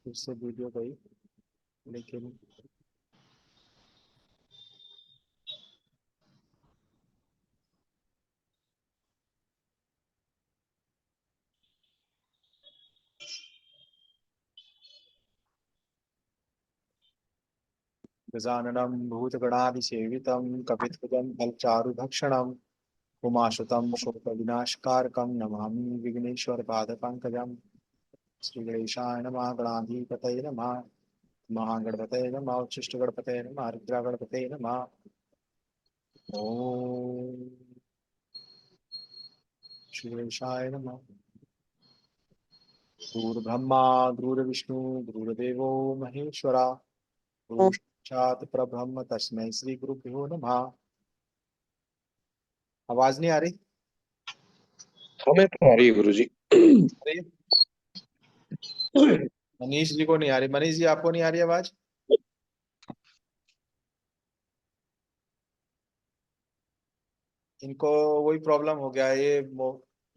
फिर से वीडियो गई, लेकिन गजाननं भूतगणाधिसेवितं कपित्थजं फलचारुभक्षणम् उमासुतं शोकविनाशकारकं नमामि विघ्नेश्वरपादपङ्कजं। श्रीगणेशाय नमः। गणाधिपतये नमः। महागणपतये नमः। उच्छिष्टगणपतये नमः। रुद्रगणपतये नमः। ओम श्री गणेशाय नमः। गुरुर्ब्रह्मा गुरुर्विष्णु गुरुर्देवो महेश्वरा, गुरु साक्षात् परब्रह्म तस्मै श्री गुरुभ्यो नमः। आवाज नहीं आ रही? हमें तो आ रही है गुरु जी। अरे, मनीष जी को नहीं आ रही। मनीष जी, आपको नहीं आ रही आवाज? इनको वही प्रॉब्लम हो गया है, ये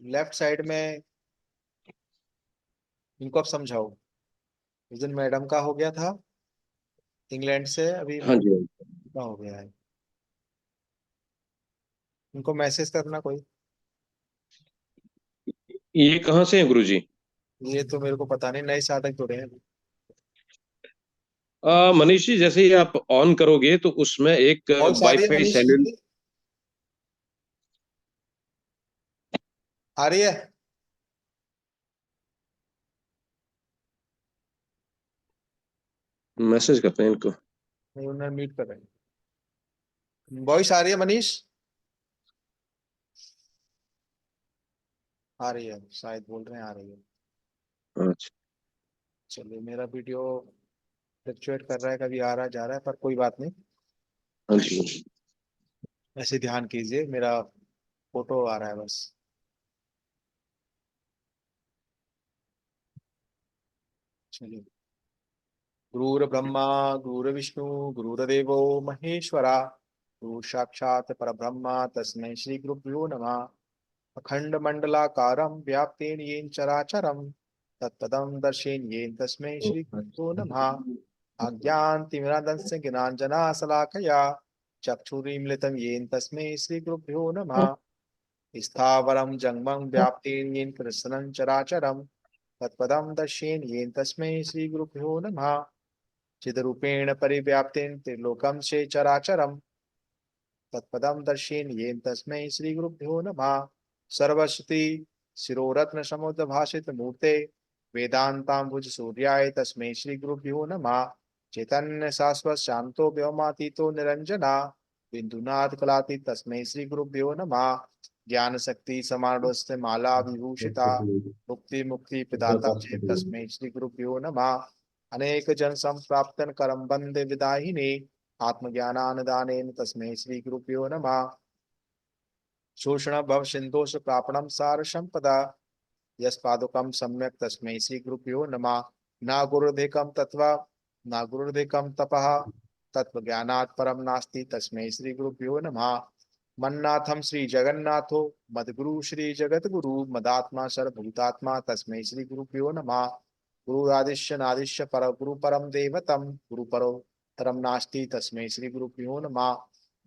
लेफ्ट साइड में। इनको अब समझाओ। उस दिन मैडम का हो गया था इंग्लैंड से, अभी हाँ जी। का हो गया है। इनको मैसेज करना कोई। ये कहाँ से है गुरु जी? ये तो मेरे को पता नहीं, नए साधक जुड़े हैं। मनीष जी, जैसे ही आप ऑन करोगे तो उसमें एक वॉइस आ रही है वाईफाई मनीष जी सेल्यूलर की? आ रही है? मैसेज करते हैं इनको। नहीं, उन्हें मीट कर रहे हैं। वॉइस आ रही है मनीष? आ रही है शायद, बोल रहे हैं आ रही है। अच्छा। चलिए, मेरा वीडियो फ्लक्चुएट कर रहा है, कभी आ रहा है जा रहा है, पर कोई बात नहीं। हाँ जी। ऐसे ध्यान कीजिए, मेरा फोटो आ रहा है बस। चलिए। गुरुर्ब्रह्मा गुरुर्विष्णु गुरुर्देवो महेश्वरा, गुरु साक्षात् परब्रह्म तस्मै श्री गुरुभ्यो नमः। अखण्डमण्डलाकारं व्याप्तेन येन चराचरं तत्पदं दर्शेन येन तस्मै श्री गुरुभ्यो नमः। अज्ञानतिमिरान्धस्य ज्ञानाञ्जनाशलाकया चक्षुरुन्मीलितं येन तस्मै श्री गुरुभ्यो नमः। स्थावरं जङ्गमं व्याप्तेन येन कृष्णं चराचरं तत्पदं दर्शेन येन तस्मै श्री गुरुभ्यो नमः। चिद्रूपेण परिव्याप्तेन त्रिलोकं से चराचरं तत्पदं दर्शेन येन तस्मै श्री गुरुभ्यो नमः। सर्वश्रुति शिरोरत्न समुद्भाषित मूर्ते वेदांतांबुज सूर्याय तस्मै श्री गुरुभ्यो नमः। चैतन्य शाश्वत शांतो व्योमातीतो निरंजना बिंदुनाथ कलाति तस्मै श्री गुरुभ्यो नमः। ज्ञान शक्ति समारोस्त माला विभूषिता मुक्ति मुक्ति प्रदाता चेत तस्मै श्री गुरुभ्यो नमः। अनेक जन संप्राप्तन करम बंदे विदाहिने आत्मज्ञानानदानेन तस्मै श्री गुरुभ्यो नमः। शोषण भव सिंधोष प्रापणम सार संपदा यस्पादुकम सम्यक तस्मै श्री गुरुभ्यो नमः। न गुरुर्धिकम तत्व न गुरुर्धिकम तपः तत्वज्ञानात् परम नास्ति तस्मै श्री गुरुभ्यो नमः। मन्नाथम श्री जगन्नाथो मद्गुरु श्री जगद्गुरु मदात्मा सर्वभूतात्मा तस्मै श्री गुरुभ्यो नमः। गुरुरादिश्य नादिश्य पर गुरु परम देवतम गुरु परो तरम नास्ति तस्मै श्री गुरुभ्यो नमः।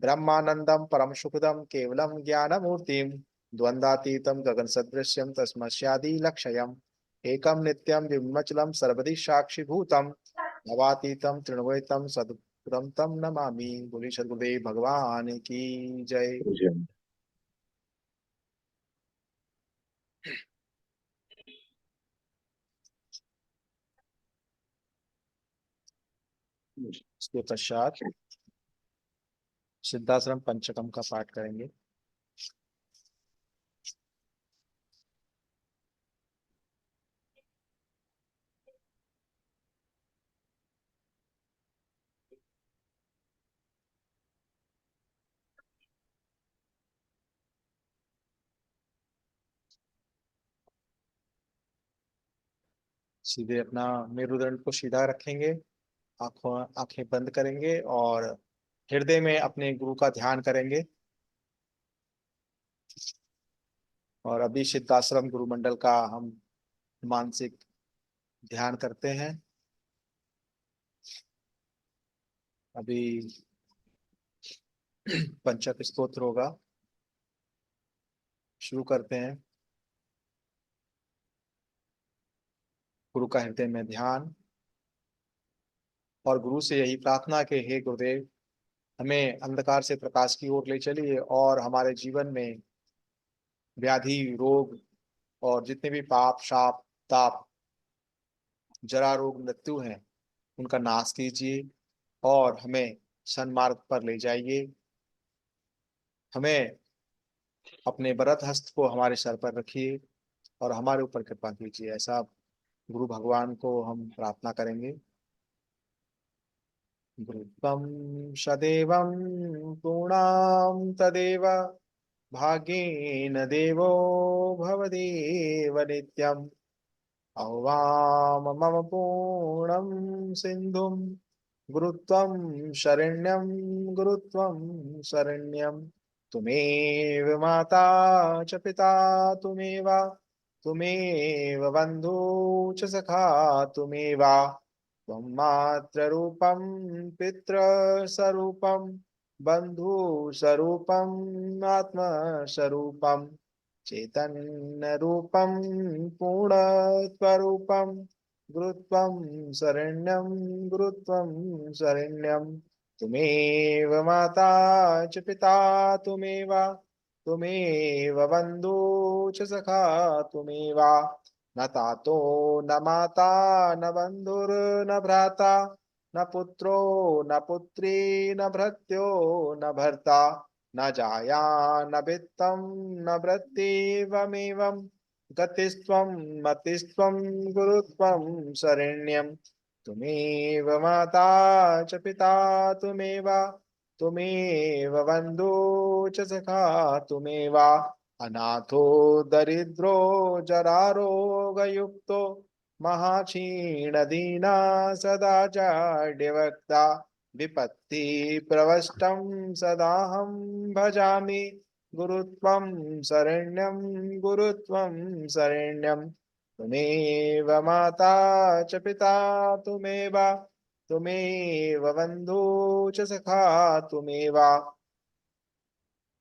ब्रह्मानंदम परम सुखदम केवलम ज्ञानमूर्तिम द्वंद्वातीतं गगनसदृश्यं तस्मस्यादिलक्ष्यम् एकं नित्यं विमचलं सर्वदि साक्षिभूतं भवातीतं तृणवैतं सद्गुरुं तं नमामि। बोली सद्गुरुदेव भगवान की जय। जी। इसके पश्चात सिद्धाश्रम पंचकम का पाठ करेंगे। सीधे अपना मेरुदंड को सीधा रखेंगे, आंखें बंद करेंगे और हृदय में अपने गुरु का ध्यान करेंगे। और अभी सिद्धाश्रम गुरु मंडल का हम मानसिक ध्यान करते हैं। अभी पंचक स्तोत्र होगा, शुरू करते हैं। गुरु का हृदय में ध्यान और गुरु से यही प्रार्थना के हे गुरुदेव, हमें अंधकार से प्रकाश की ओर ले चलिए और हमारे जीवन में व्याधि, रोग और जितने भी पाप, शाप, ताप, जरा, रोग, मृत्यु हैं, उनका नाश कीजिए और हमें सन्मार्ग पर ले जाइए। हमें अपने वरद हस्त को हमारे सर पर रखिए और हमारे ऊपर कृपा कीजिए। ऐसा गुरु भगवान को हम प्रार्थना करेंगे। गुरुत्वं सदैवं पूर्णां तदेव भाग्येन देवो भवदेव नित्यम्। अवाम मम पूर्णं सिन्धुं गुरुत्वं शरण्यं, गुरुत्वं शरण्यं। तुमेव माता च पिता तुमेव, तुमेव बन्धु च सखा तुमेव। त्वं मातृरूपं पितृस्वरूपं बन्धुस्वरूपम् आत्मस्वरूपं चैतन्यरूपं पूर्णस्वरूपं गुरुत्वं शरण्यं, गुरुत्वं शरण्यं। तुमेव माता च पिता तुमेव, तुमेव बन्धु च सखा तुमेव। न तातो न माता न बन्धुर्न भ्राता, न पुत्रो न पुत्री न भृत्यो न भर्ता, न जाया न वित्तं न वृत्तिवमेवं। गतिस्त्वं मतिस्त्वं गुरुत्वं शरण्यं। तुमेव माता च पिता तुमेव, तुमेव बन्धु च सखा तुमेव। अनाथो दरिद्रो जरारोगयुक्तो महाक्षीणदीना सदा जाड्यवक्ता, विपत्ति प्रवष्टं सदाहं भजामि। गुरुत्वं शरण्यं, गुरुत्वं शरण्यं। तुमेव माता च पिता तुमेव, तुमेव बन्धु च सखा तुमेव।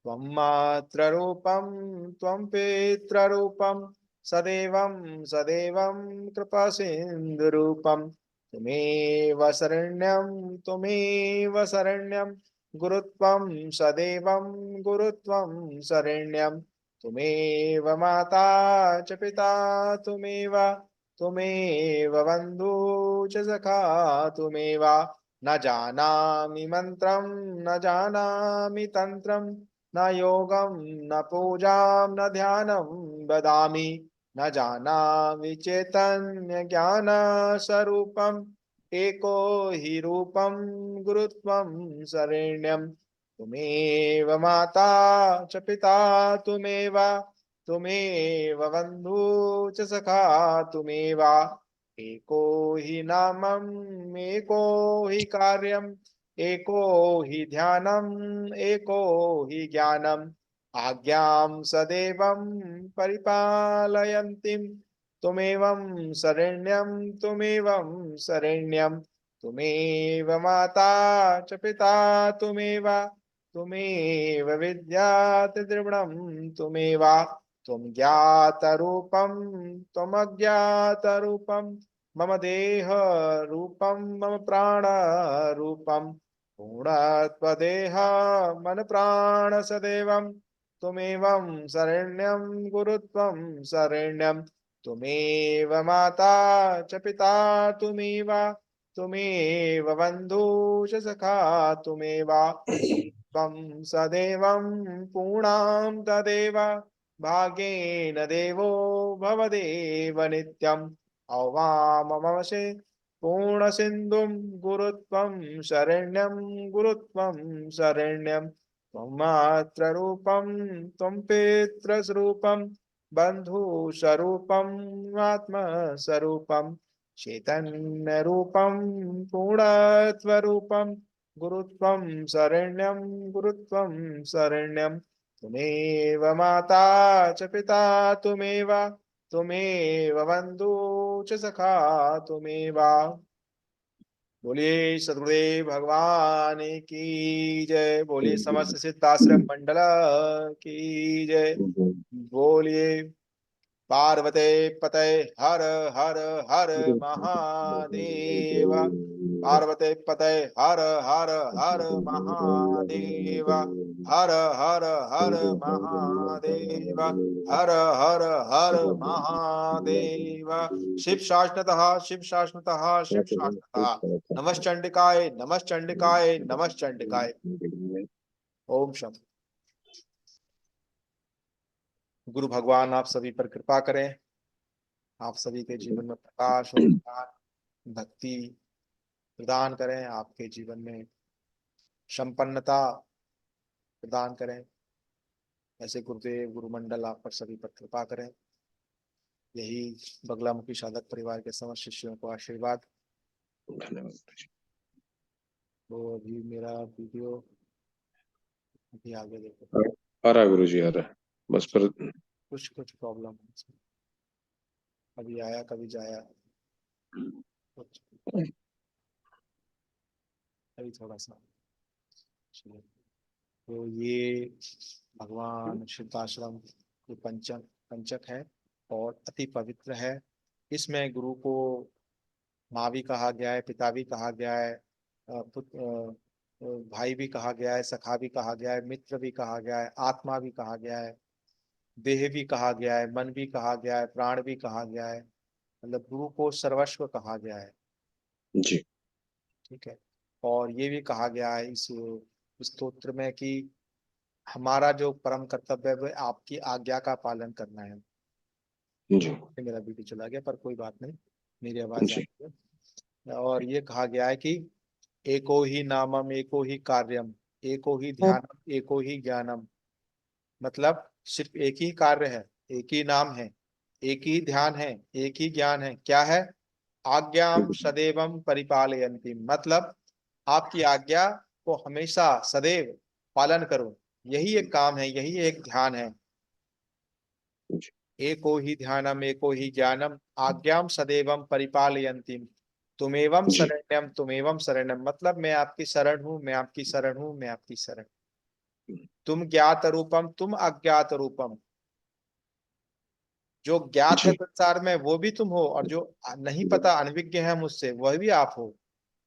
त्वं मातृरूपं त्वं पितृरूपं सदैवं सदैवं कृपासिन्धुरूपं। त्वमेव शरण्यं, त्वमेव शरण्यं। गुरुत्वं सदैवं, गुरुत्वं शरण्यं। त्वमेव माता च पिता त्वमेव, त्वमेव बन्धु च सखा त्वमेव। न जानामि मन्त्रं न जानामि तन्त्रं, न योगं न पूजां न ध्यानं वदामि। न जानामि चैतन्य ज्ञान स्वरूपम्, एको हि रूपं गुरुत्वं शरण्यं। तुमेव माता च पिता तुमेव, तुमेव बन्धु च सखा तुमेव। एको हि नामम् एको हि कार्यम्, एको हि ध्यानम् एको हि ज्ञानम्। आज्ञां सदैवं परिपालयन्तीं त्वमेवं शरण्यं, त्वमेवं शरण्यं। त्वमेव माता च पिता त्वमेव, त्वमेव विद्यात् द्रविणं त्वमेव। त्वं ज्ञातरूपं त्वमज्ञातरूपं, मम देह रूपं मम प्राण रूपं। पूर्णत्वदेह मन प्राण सदैवं। त्वमेवं शरण्यं, गुरुत्वं शरण्यं। त्वमेव माता च पिता त्वमेव, त्वमेव बन्धु च सखा त्वमेव। त्वं सदैवं पूर्णां तदेव भाग्येन देवो भवदेव नित्यम्। अवाममवशे पूर्णसिन्धुं गुरुत्वं शरण्यं, गुरुत्वं शरण्यं। त्वं मातृरूपं त्वं पितृस्वरूपं बन्धुस्वरूपम् आत्मस्वरूपं चैतन्यरूपं पूर्णत्वरूपं गुरुत्वं शरण्यं, गुरुत्वं शरण्यं। त्वमेव माता च पिता त्वमेव, त्वमेव बन्धु च सखा त्वमेव। बोलिए सदगुरुदेव भगवान की जय। बोलिए समस्त सिद्धाश्रम मंडल की जय। बोलिए पार्वते पते हर हर हर महादेव। पार्वते पते हर हर हर महादेव। हर हर हर महादेव। हर हर हर महादेव। शिव शाश्वतः शिव शाश्वतः शिव शाश्वतः। नमश्चंडिकाय नमश्चंडिकाय नमश्चंडिकाय। ओम शम। गुरु भगवान आप सभी पर कृपा करें, आप सभी के जीवन में प्रकाश और ज्ञान भक्ति प्रदान करें, आपके जीवन में संपन्नता प्रदान करें। ऐसे गुरुदेव गुरुमंडल आप पर सभी पर कृपा करें। यही बगलामुखी साधक परिवार के समस्त शिष्यों को आशीर्वाद। धन्यवाद। तो अभी मेरा वीडियो अभी आगे देखो, आ रहा है गुरु जी, आ रहा है बस पर। कुछ कुछ प्रॉब्लम है इसमें। कभी आया कभी जाया कुछ, अभी थोड़ा सा चलिए। तो ये भगवान सिद्धाश्रम ये पंचक पंचक है और अति पवित्र है। इसमें गुरु को माँ भी कहा गया है, पिता भी कहा गया है, भाई भी कहा गया है, सखा भी कहा गया है, मित्र भी कहा गया है, आत्मा भी कहा गया है, देह भी कहा गया है, मन भी कहा गया है, प्राण भी कहा गया है। मतलब गुरु को सर्वस्व कहा गया है। जी ठीक है। और ये भी कहा गया है इस स्तोत्र में कि हमारा जो परम कर्तव्य है वह आपकी आज्ञा का पालन करना है। जी मेरा वीडियो चला गया पर कोई बात नहीं, मेरी आवाज आ जी रही है। और ये कहा गया है कि एको ही नामम एको ही कार्यम एको ही ध्यानम एको ही ज्ञानम। मतलब सिर्फ एक ही कार्य है, एक ही नाम है, एक ही ध्यान है, एक ही ज्ञान है। क्या है? आज्ञाम सदैवम परिपालयन्ति। मतलब आपकी आज्ञा को हमेशा सदैव पालन करो, यही एक काम है, यही एक ध्यान है। जी एको ही ध्यानम एको ही ज्ञानम आज्ञाम सदैवम परिपालयन्ति। तुमेवं जी शरण्यम तुमेवं शरणम। मतलब मैं आपकी शरण हूँ, मैं आपकी शरण हूँ, मैं आपकी शरण। तुम ज्ञात रूपम तुम अज्ञात रूपम। जो ज्ञात है जी संसार में वो भी तुम हो, और जो नहीं पता अनभिज्ञ है मुझसे वह भी आप हो।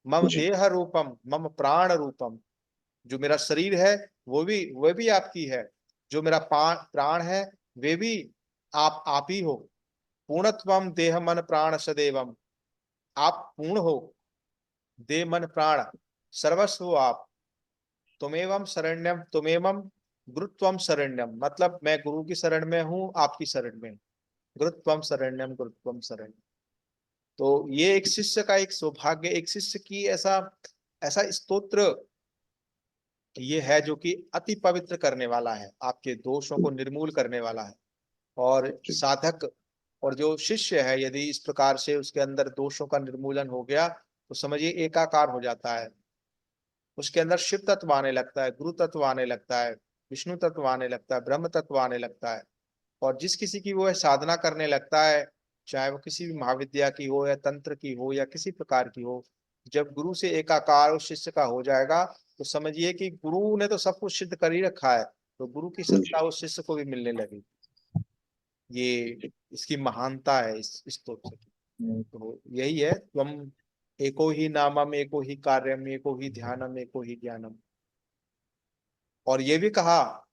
मम जी देह रूपम मम प्राण रूपम। जो मेरा शरीर है वह भी आपकी है। जो मेरा प्राण है वे भी आप ही हो। पूर्णत्वम देह मन प्राण सदैवम। आप पूर्ण हो, देह मन प्राण सर्वस्व हो आप। तुमेवं शरण्यम तुमेवं गुरुत्वम शरण्यम। मतलब मैं गुरु की शरण में हूँ, आपकी शरण में। गुरुत्वम शरण्यम गुरुत्वम शरण। तो ये एक शिष्य का एक सौभाग्य, एक शिष्य की ऐसा ऐसा स्तोत्र ये है जो कि अति पवित्र करने वाला है, आपके दोषों को निर्मूल करने वाला है। और जी साधक और जो शिष्य है यदि इस प्रकार से उसके अंदर दोषों का निर्मूलन हो गया तो समझिए एकाकार हो जाता है। उसके अंदर शिव तत्व आने लगता है, गुरु तत्व आने लगता है, विष्णु तत्व आने लगता है, ब्रह्म तत्व आने लगता है। और जिस किसी की वो साधना करने लगता है, चाहे वो किसी भी महाविद्या की हो या तंत्र की हो या किसी प्रकार की हो, जब गुरु से एकाकार उस शिष्य का हो जाएगा तो समझिए कि गुरु ने तो सब कुछ सिद्ध कर ही रखा है, तो गुरु की जी सत्ता उस शिष्य को भी मिलने लगी। ये इसकी महानता है इस स्तोत्र की। तो यही है, त्वम एको ही नामम एको ही कार्यम एको ही ध्यानम एको ही ज्ञानम। और ये भी कहा,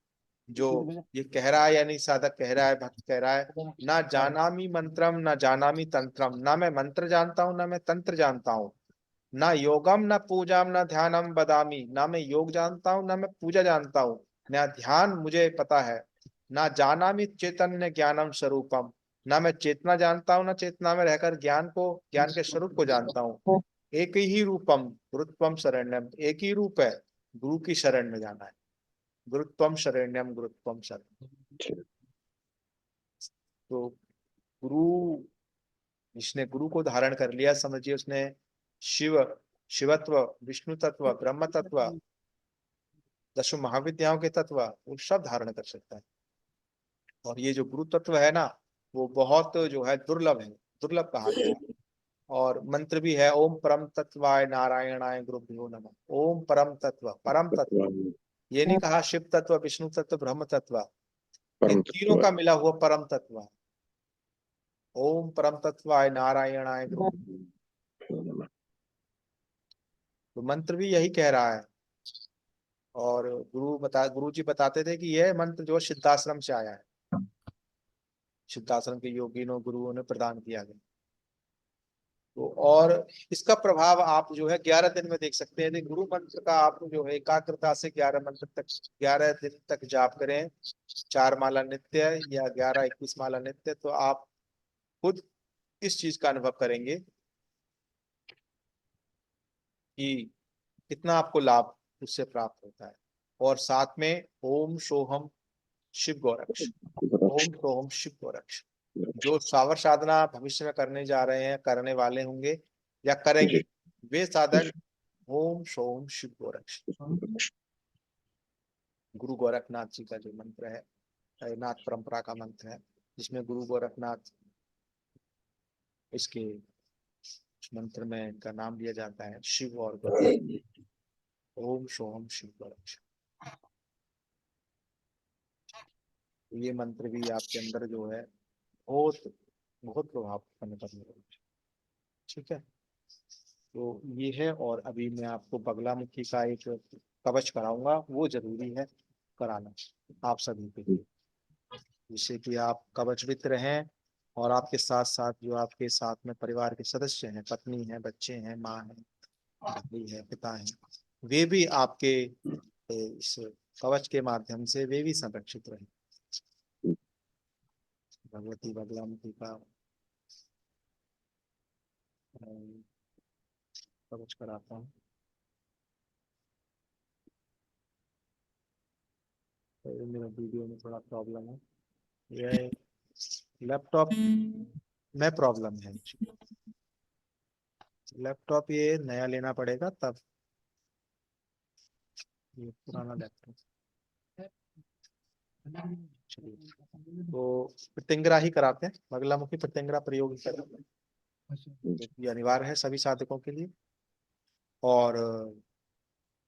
जो ये कह रहा है यानी साधक कह रहा है, भक्त कह रहा है, ना जानामि मंत्रम ना जानामि तंत्रम। ना मैं मंत्र जानता हूँ ना मैं तंत्र जानता हूँ। ना योगम ना पूजाम ना ध्यानम बदामी। ना मैं योग जानता हूँ ना मैं पूजा जानता हूँ, ना ध्यान मुझे पता है। ना जानामि चैतन्य ज्ञानम स्वरूपम। ना मैं चेतना जानता हूँ ना चेतना में रहकर ज्ञान के स्वरूप को जानता हूँ। एक ही रूपम गुरुत्वम शरण्यम। एक ही रूप है, गुरु की शरण में जाना है। गुरुत्वम शरण्यम गुरुत्वम शरण। जी तो गुरु, जिसने गुरु को धारण कर लिया समझिए उसने शिव शिवत्व, विष्णु तत्व, ब्रह्म तत्व, दसों महाविद्याओं के तत्व वो सब धारण कर सकता है। और ये जो गुरु तत्व है ना वो बहुत जो है दुर्लभ है, दुर्लभ कहा गया है। और मंत्र भी है, ओम परम तत्वाय नारायणाय गुरुभ्यो नमः। ओम परम तत्व, परम तत्व, ये नहीं कहा शिव तत्व, विष्णु तत्व, ब्रह्म तत्व, इन परम तीनों तत्व का मिला हुआ परम तत्व है। ओम परम तत्वाय नारायणाय गुरु। तो मंत्र भी यही कह रहा है। और गुरु जी बताते थे कि यह मंत्र जो है सिद्धाश्रम से आया है, सिद्धाश्रम के योगिनों गुरुओं ने प्रदान किया गया। तो और इसका प्रभाव आप जो है 11 दिन में देख सकते हैं। गुरु मंत्र का आप जो है एकाग्रता से 11 मंत्र तक, 11 दिन तक जाप करें, 4 माला नित्य या 11-21 माला नित्य, तो आप खुद इस चीज का अनुभव करेंगे कि कितना आपको लाभ उससे प्राप्त होता है। और साथ में ओम सोहम शिव गोरक्ष, ओम सोहम शिव गोरक्ष, जो सावर साधना भविष्य में करने जा रहे हैं, करने वाले होंगे या करेंगे, जी वे साधक ओम सोम शिव गोरक्ष, गुरु गोरखनाथ जी का जो मंत्र है, नाथ परंपरा का मंत्र है, जिसमें गुरु गोरखनाथ इसके मंत्र में इनका नाम लिया जाता है, शिव और गोरख। ओम सोम शिव गोरक्ष, ये मंत्र भी आपके अंदर जो है बहुत बहुत प्रभाव उत्पन्न करने वाला है। ठीक है, तो ये है। और अभी मैं आपको बगलामुखी का एक कवच कराऊंगा, वो जरूरी है कराना आप सभी के लिए, जिससे कि आप कवचवित रहें। और आपके साथ साथ जो आपके साथ में परिवार के सदस्य हैं, पत्नी है, बच्चे हैं, माँ है, भाई है, पिता है, वे भी आपके इस कवच के माध्यम से वे भी संरक्षित रहें। भगवती बगलामुखी का कवच कराता हूँ। तो मेरा वीडियो में थोड़ा प्रॉब्लम है, यह लैपटॉप में प्रॉब्लम है। लैपटॉप ये नया लेना पड़ेगा तब, ये पुराना लैपटॉप। चलिए, तो प्रत्यंगरा ही कराते हैं, बगलामुखी प्रत्यंगरा प्रयोग ही कराते हैं, जो कि अनिवार्य है सभी साधकों के लिए। और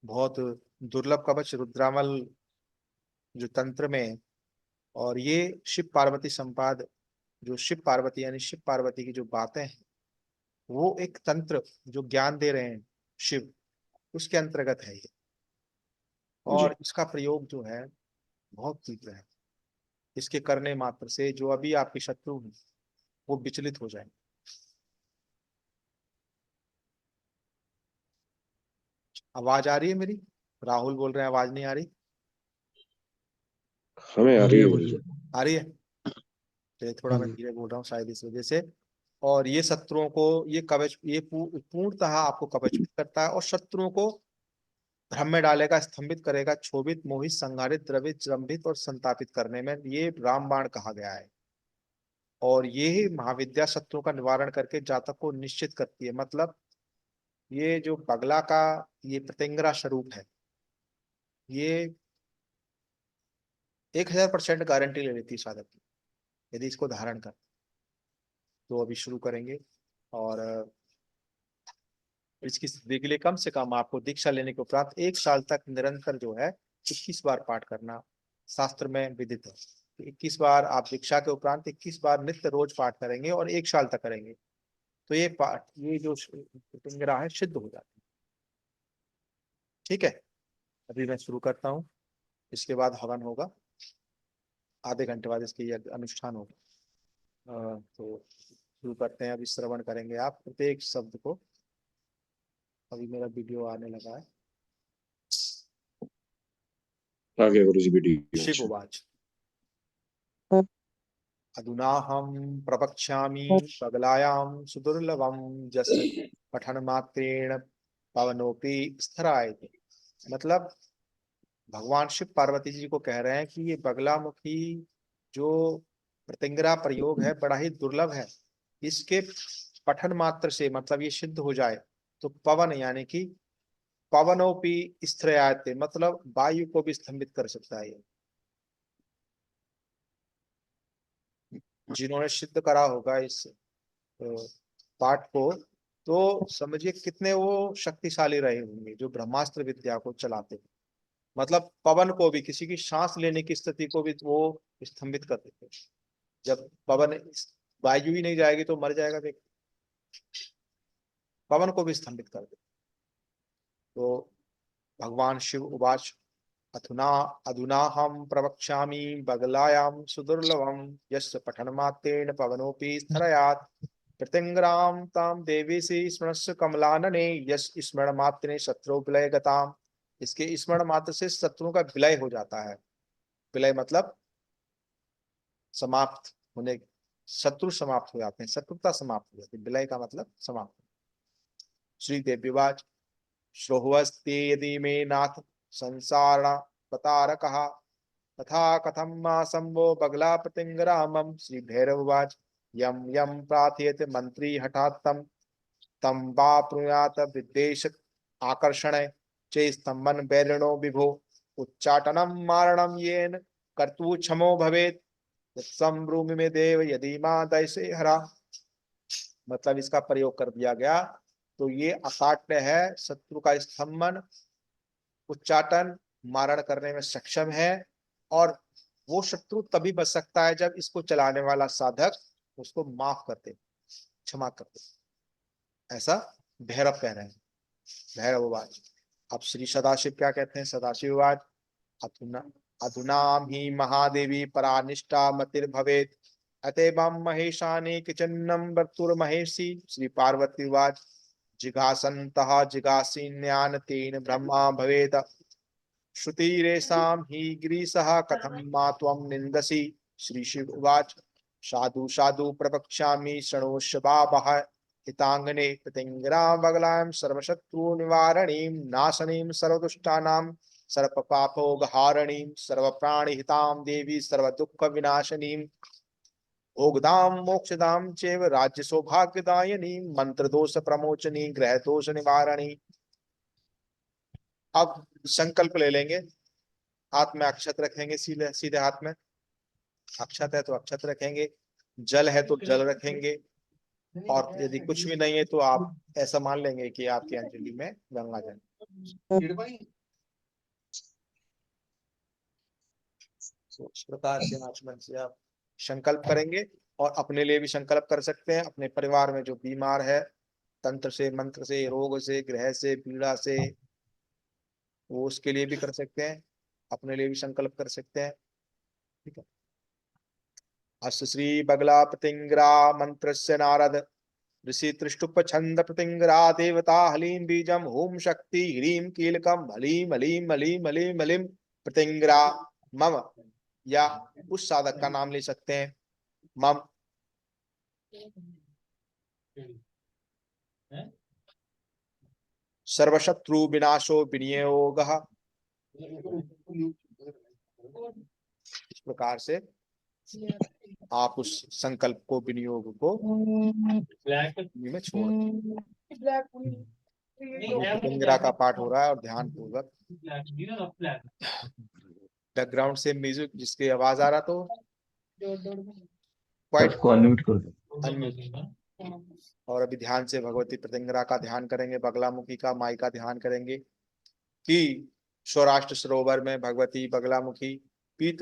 बहुत दुर्लभ कवच रुद्रामल जो तंत्र में, और ये शिव पार्वती संपाद, जो शिव पार्वती यानी शिव पार्वती की जो बातें हैं, वो एक तंत्र जो ज्ञान दे रहे हैं शिव, उसके अंतर्गत है ये। जी और इसका प्रयोग जो है बहुत तीव्र है। इसके करने मात्र से जो अभी आपके शत्रु हैं वो विचलित हो जाएंगे। आवाज आ रही है मेरी? राहुल बोल रहे हैं आवाज नहीं आ रही। हमें आ आ रही रही है है गुरु बोलिए। जी। आ रही है? चलिए, थोड़ा हाँ मैं जी। धीरे बोल रहा हूँ शायद इस वजह से। और ये शत्रुओं को ये कवच, ये पूर्णतः आपको कवच करता है, और शत्रुओं को भ्रम में डालेगा, स्तंभित करेगा, क्षोभित, मोहित, संहारित, द्रवित, जृंभित और संतापित करने में ये रामबाण कहा गया है। और ये ही महाविद्या शत्रुओं का निवारण करके जातक को निश्चित करती है। मतलब ये जो बगला का ये प्रतिंगरा स्वरूप है, ये 1000% गारंटी ले लेती है साधक की, यदि इसको धारण कर। तो अभी शुरू करेंगे। और इसकी सिद्धि के लिए कम से कम आपको दीक्षा लेने के उपरांत 1 साल तक निरंतर जो है 21 बार पाठ करना शास्त्र में विदित है। तो 21 बार आप दीक्षा के उपरांत 21 बार नित्य रोज पाठ करेंगे और 1 साल तक करेंगे, तो ये पाठ, ये जो प्रतिंगरा है सिद्ध हो जाती है। ठीक है, अभी मैं शुरू करता हूँ। इसके बाद हवन होगा, आधे घंटे बाद इसके ये अनुष्ठान होगा। तो शुरू करते हैं। अभी श्रवण करेंगे आप प्रत्येक शब्द को। अभी मेरा वीडियो आने लगा है। आगे गुरु जी वीडियो। शिव उवाच अधुनाहं प्रवक्ष्यामि बगलायां सुदुर्लभं जस्य पठनमात्रेण पवनोपि स्थरायते। मतलब भगवान शिव पार्वती जी को कह रहे हैं कि ये बगलामुखी जो प्रतिंगरा प्रयोग है बड़ा ही दुर्लभ है। इसके पठन मात्र से, मतलब ये सिद्ध हो जाए, तो पवन यानी कि पवनोपि स्थरायते, मतलब वायु को भी स्तंभित कर सकता है ये। जिन्होंने सिद्ध करा होगा इस पाठ को, तो समझिए कितने वो शक्तिशाली रहे होंगे जो ब्रह्मास्त्र विद्या को चलाते हैं। मतलब पवन को भी, किसी की सांस लेने की स्थिति को भी वो स्तंभित कर देते हैं। जब पवन, वायु ही नहीं जाएगी तो मर जाएगा व्यक्ति, पवन को भी स्तंभित कर देते। तो भगवान शिव उवाच अधुना अधुना हम प्रवक्ष्यामि बगलायां सुदुर्लभम यस्य पठनमात्रेण पवनोऽपि स्थरयात् प्रत्यंग्राम ताम देवीसी स्मरस्य कमलानने यस स्मरण मात्रे शत्रु विलय गताम। इसके स्मरण मात्र से शत्रुओं का विलय हो जाता है। विलय मतलब समाप्त होने, शत्रु समाप्त हो जाते हैं, शत्रुता समाप्त हो जाती है। विलय का मतलब समाप्त। श्री देव्यवाच श्रोहस्ते यदि मे नाथ संसारण पतारकः तथा कथम मा संभो बगला प्रतिंगरामम। श्री भैरववाच यम यम प्रार्थयते मंत्री हठात् तम तम वा प्नुयात विद्वेष आकर्षण चे स्तंभन बैरिणो विभो उच्चाटनम मारणम येन कर्तु क्षमो भवेत संब्रूमि में देव यदि मां दैसे हरा। मतलब इसका प्रयोग कर दिया गया तो ये अकाट्य है, शत्रु का स्तंभन, उच्चाटन, मारण करने में सक्षम है। और वो शत्रु तभी बच सकता है जब इसको चलाने वाला साधक उसको माफ कर दे, क्षमा कर दे। ऐसा भैरव कह रहे हैं। भैरववाच। अब श्री सदाशिव क्या कहते हैं? सदाशिववाच अधुना अधुनाम ही महादेवी परानिष्ठा मतिर्भवेत अतएवं महेशानि किचन्नम वर्तुर्महेशी। श्री पार्वतीवाच जिघासन्तः जिघासीन्यान् तेन ब्रह्मा भवेत श्रुतिरेषां हि गिरीशः कथं मा त्वं निन्दसि। श्री शिव उवाच साधु साधु प्रवक्ष्यामि शृणोष्य वावः हितांगने प्रतिंगरां बगलां सर्वशत्रु निवारणीं नाशनीं सर्वदुष्टानां सर्वपापोगहारणीं सर्वप्राणिहितां देवी सर्वदुःख विनाशिनीं भोगदां मोक्षदां चैव राज्य सौभाग्यदायिनी मंत्र दोष प्रमोचनी ग्रह दोष निवारणी। अब संकल्प ले लेंगे, हाथ में अक्षत रखेंगे, सीधे सीधे हाथ में अक्षत है तो अक्षत रखेंगे, जल है तो जल रखेंगे, और यदि कुछ भी नहीं है तो आप ऐसा मान लेंगे कि आपकी अंजलि में गंगा जल। इस प्रकार से आचमन से आप संकल्प करेंगे। और अपने लिए भी संकल्प कर सकते हैं, अपने परिवार में जो बीमार है तंत्र से, मंत्र से, रोग से, ग्रह से, पीड़ा से, वो उसके लिए भी कर सकते हैं, अपने लिए भी संकल्प कर सकते हैं। ठीक है। अस्य श्री बगला प्रतिंग्रा मंत्रस्य नारद ऋषि त्रिष्टुप छंद प्रतिंग्रा देवता हलीम बीजम होम शक्ति ह्रीम कीलकम हलीम हलीम हलीम हलीम हलीम प्रतिंग्रा मम। या उस साधक का नाम ले सकते हैं, मम सर्वशत्रु विनाशो विनियोग। इस प्रकार से आप उस संकल्प को, विनियोग को में छोड़ प्रतिंग्रा का पाठ हो रहा है और ध्यान पूर्वक। बैकग्राउंड से म्यूजिक जिसकी आवाज आ रहा तो क्वाइट सबको अनम्यूट कर दो। अनम्यूट। और अभी ध्यान से भगवती प्रतिंग्रा का ध्यान करेंगे, बगलामुखी का, माई का ध्यान करेंगे कि सौराष्ट्र सरोवर में भगवती बगलामुखी, पीत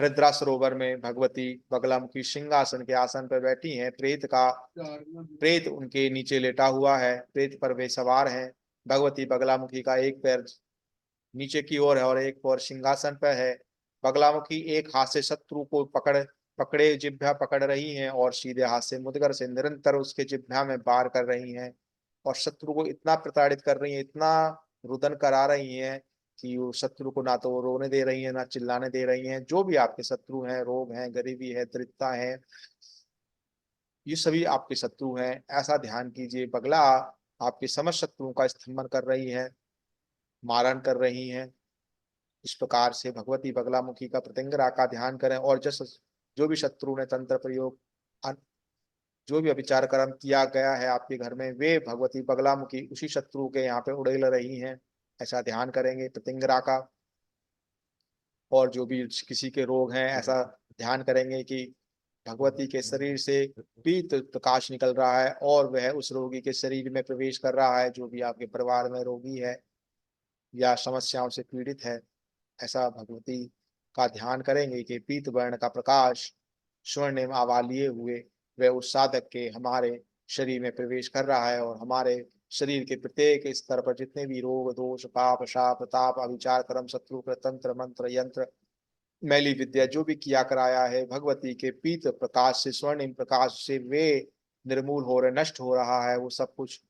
हृद्रा सरोवर में भगवती बगलामुखी सिंहासन के आसन पर बैठी हैं। प्रेत उनके नीचे लेटा हुआ है, प्रेत पर वे सवार हैं। भगवती बगलामुखी का एक पैर नीचे की ओर है और एक पैर सिंहासन पर है। बगलामुखी एक हाथ से शत्रु को पकड़े जिह्वा पकड़ रही हैं और सीधे हाथ से मुदगर से निरंतर उसके जिह्वा में वार कर रही हैं और शत्रु को इतना प्रताड़ित कर रही हैं, इतना रुदन करा रही हैं कि वो शत्रु को ना तो वो रोने दे रही हैं ना चिल्लाने दे रही हैं। जो भी आपके शत्रु हैं, रोग हैं, गरीबी है, दरिद्रता है, ये सभी आपके शत्रु हैं। ऐसा ध्यान कीजिए बगला आपके समस्त शत्रुओं का स्तंभन कर रही है, मारण कर रही हैं। इस प्रकार से भगवती बगलामुखी का प्रतिंग्रा का ध्यान करें। और जो भी शत्रु ने तंत्र प्रयोग, जो भी अभिचार कर्म किया गया है आपके घर में, वे भगवती बगलामुखी उसी शत्रु के यहाँ पे उड़ेल रही हैं, ऐसा ध्यान करेंगे प्रतिंग्रा का। और जो भी किसी के रोग हैं, ऐसा ध्यान करेंगे कि भगवती के शरीर से पीत प्रकाश निकल रहा है और वह उस रोगी के शरीर में प्रवेश कर रहा है, जो भी आपके परिवार में रोगी है या समस्याओं से पीड़ित है। ऐसा भगवती का ध्यान करेंगे कि पीत वर्ण का प्रकाश स्वर्णिम आभा लिए हुए वह उस साधक के हमारे शरीर में प्रवेश कर रहा है, और हमारे शरीर के प्रत्येक स्तर पर जितने भी रोग दोष पाप शाप ताप अविचार कर्म शत्रु तंत्र मंत्र यंत्र मैली विद्या जो भी किया कराया है, भगवती के पीत प्रकाश से स्वर्णिम प्रकाश से वे निर्मूल हो रहे, नष्ट हो रहा है वो सब कुछ।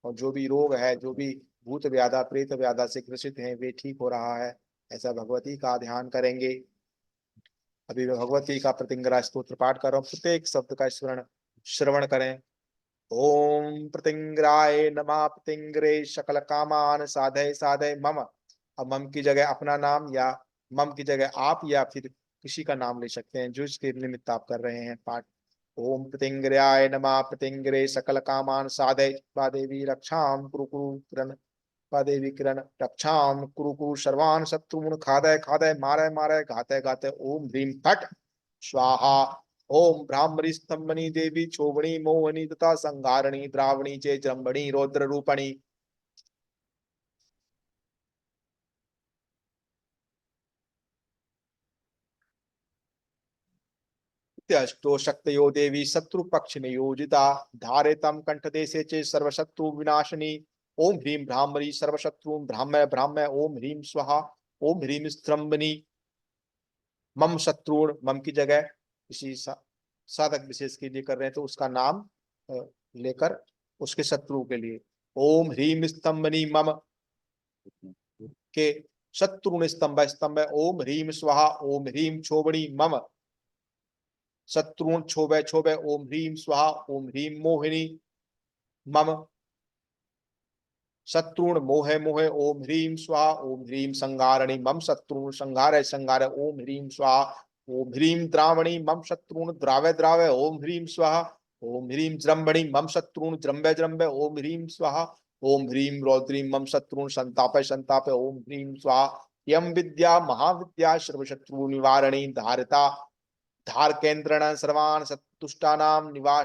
और जो भी रोग है, जो भी भूत व्याधा प्रेत व्याधा से ग्रसित हैं, वे ठीक हो रहा है। ऐसा भगवती का ध्यान करेंगे। अभी मैं भगवती का प्रतिंग्रा स्तोत्र पाठ कर रहा हूँ, प्रत्येक शब्द का स्मरण श्रवण करें। ओम प्रतिंग्राय नमः प्रतिंग्रे सकल कामान साधय साधय मम। अब मम की जगह अपना नाम या मम की जगह आप या फिर किसी का नाम ले सकते हैं जो इसके निमित्त आप कर रहे हैं पाठ। ओम प्रतिंग्राय नमः प्रतिंग्रे सकल कामान साधय देवी रक्षाम कुरु कुरु किरण देवी किरण रक्षाम कुरु कुरु सर्वान शत्रुन खादय खादय मारय मारय घातय घातय ओम ह्रीम फट स्वाहा। ओम ब्राह्मणी स्तंभनी देवी छोबणी मोहनी तथा संगारणी द्रावणी चे जम्बणी रौद्र रूपणी। अष्टो शक्तयो देवी शत्रु पक्ष नियोजिता धारितम कंठदेशे चे सर्वशत्रु विनाशिनी। ओम ह्रीम ब्राह्मणी सर्वशत्रु ब्राह्मय ब्राह्मय ओम ह्रीम स्वाहा। ओम ह्रीम स्तंभनी मम शत्रुण मम की जगह किसी साधक विशेष के लिए कर रहे हैं तो उसका नाम लेकर उसके शत्रु के लिए। ओम ह्रीम स्तंभनी मम के शत्रुण स्तंभ स्तंभ। ओम ह्रीम स्वाहा। ओम ह्रीम छोबड़ी मम शत्रुण छोबे छोबे। ओम ह्रीम स्वाहा। ओम ह्रीम मोहिनी मम शत्रुण मोहे मोहे। ओम ह्रीम स्वाहा। ओम ह्रीम संगारणी मम शत्रुण संगारे संगारे। ओम ह्रीम स्वाहा। ओम ह्रीम द्रावणी मम शत्रुण द्रावे द्रावे। ओम ह्रीम स्वाहा। ओम ह्रीम जृंभणी मम शत्रुण जृंभे जृंभे। ओम ह्रीम स्वाहा। ओम ह्रीम रौद्री मम शत्रुण संतापे संतापे। ओम ह्रीम स्वाहा। यम विद्या महाविद्या सर्वशत्रु निवारणी धारिता धार केन्द्रण सर्वान् सत्तुष्टानां निवा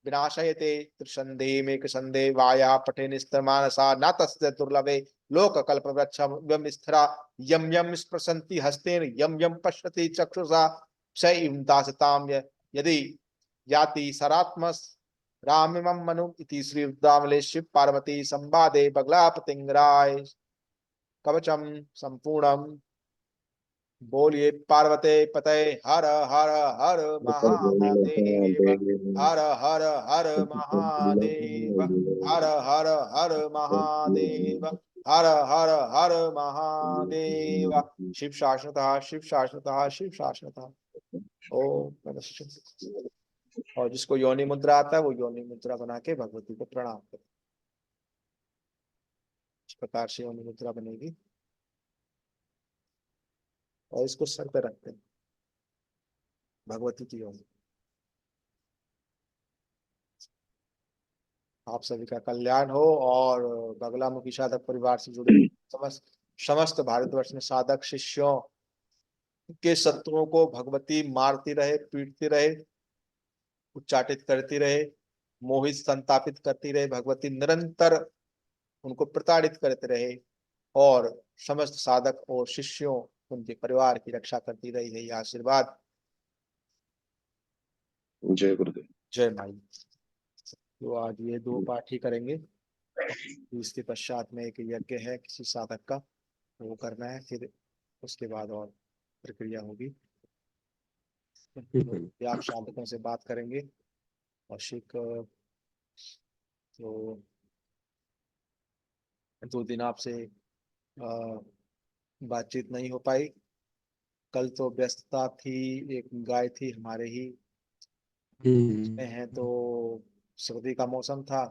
विनाशयते त्रिसन्धेमेक संधे वाया पठे निस्तमानसा न तस्य दुर्लभे लोक कल्प वृक्षम स्थिरा यम यम स्पृशन्ति हस्तेन यम यम पश्यति चक्षुषा स इं दासताम यदि याति सरात्मस रामिमं मनु इति श्री उद्दामले शिव पार्वती संवादे बगला प्रतिंग्राय कवचम संपूर्णम। बोलिए पार्वते पते हर हर हर महादेव। हर हर हर महादेव। हर हर हर महादेव। हर हर हर महादेव। शिव शाश्वतः शिव शाश्वतः शिव शाश्वतः। ओम नमः शिवाय। और जिसको योनि मुद्रा आता है वो योनि मुद्रा बना के भगवती को प्रणाम करे। इस प्रकार से योनि मुद्रा बनेगी और इसको सर पे रखते हैं भगवती की ओर। आप सभी का कल्याण हो और बगलामुखी साधक परिवार से जुड़े समस्त समस्त भारतवर्ष में साधक शिष्यों के शत्रुओं को भगवती मारती रहे पीटती रहे उच्चाटित करती रहे मोहित संतापित करती रहे। भगवती निरंतर उनको प्रताड़ित करते रहे और समस्त साधक और शिष्यों उनके परिवार की रक्षा करती रही है। यह आशीर्वाद। जय गुरुदेव। जय माई। तो आज ये दो पाठ ही करेंगे। इसके पश्चात में एक यज्ञ है किसी साधक का, वो करना है। फिर उसके बाद और प्रक्रिया होगी। आप साधकों से बात करेंगे। कौशिक तो 2 दिन आपसे बातचीत नहीं हो पाई। कल तो व्यस्तता थी, एक गाय थी हमारे ही में है तो सर्दी का मौसम था,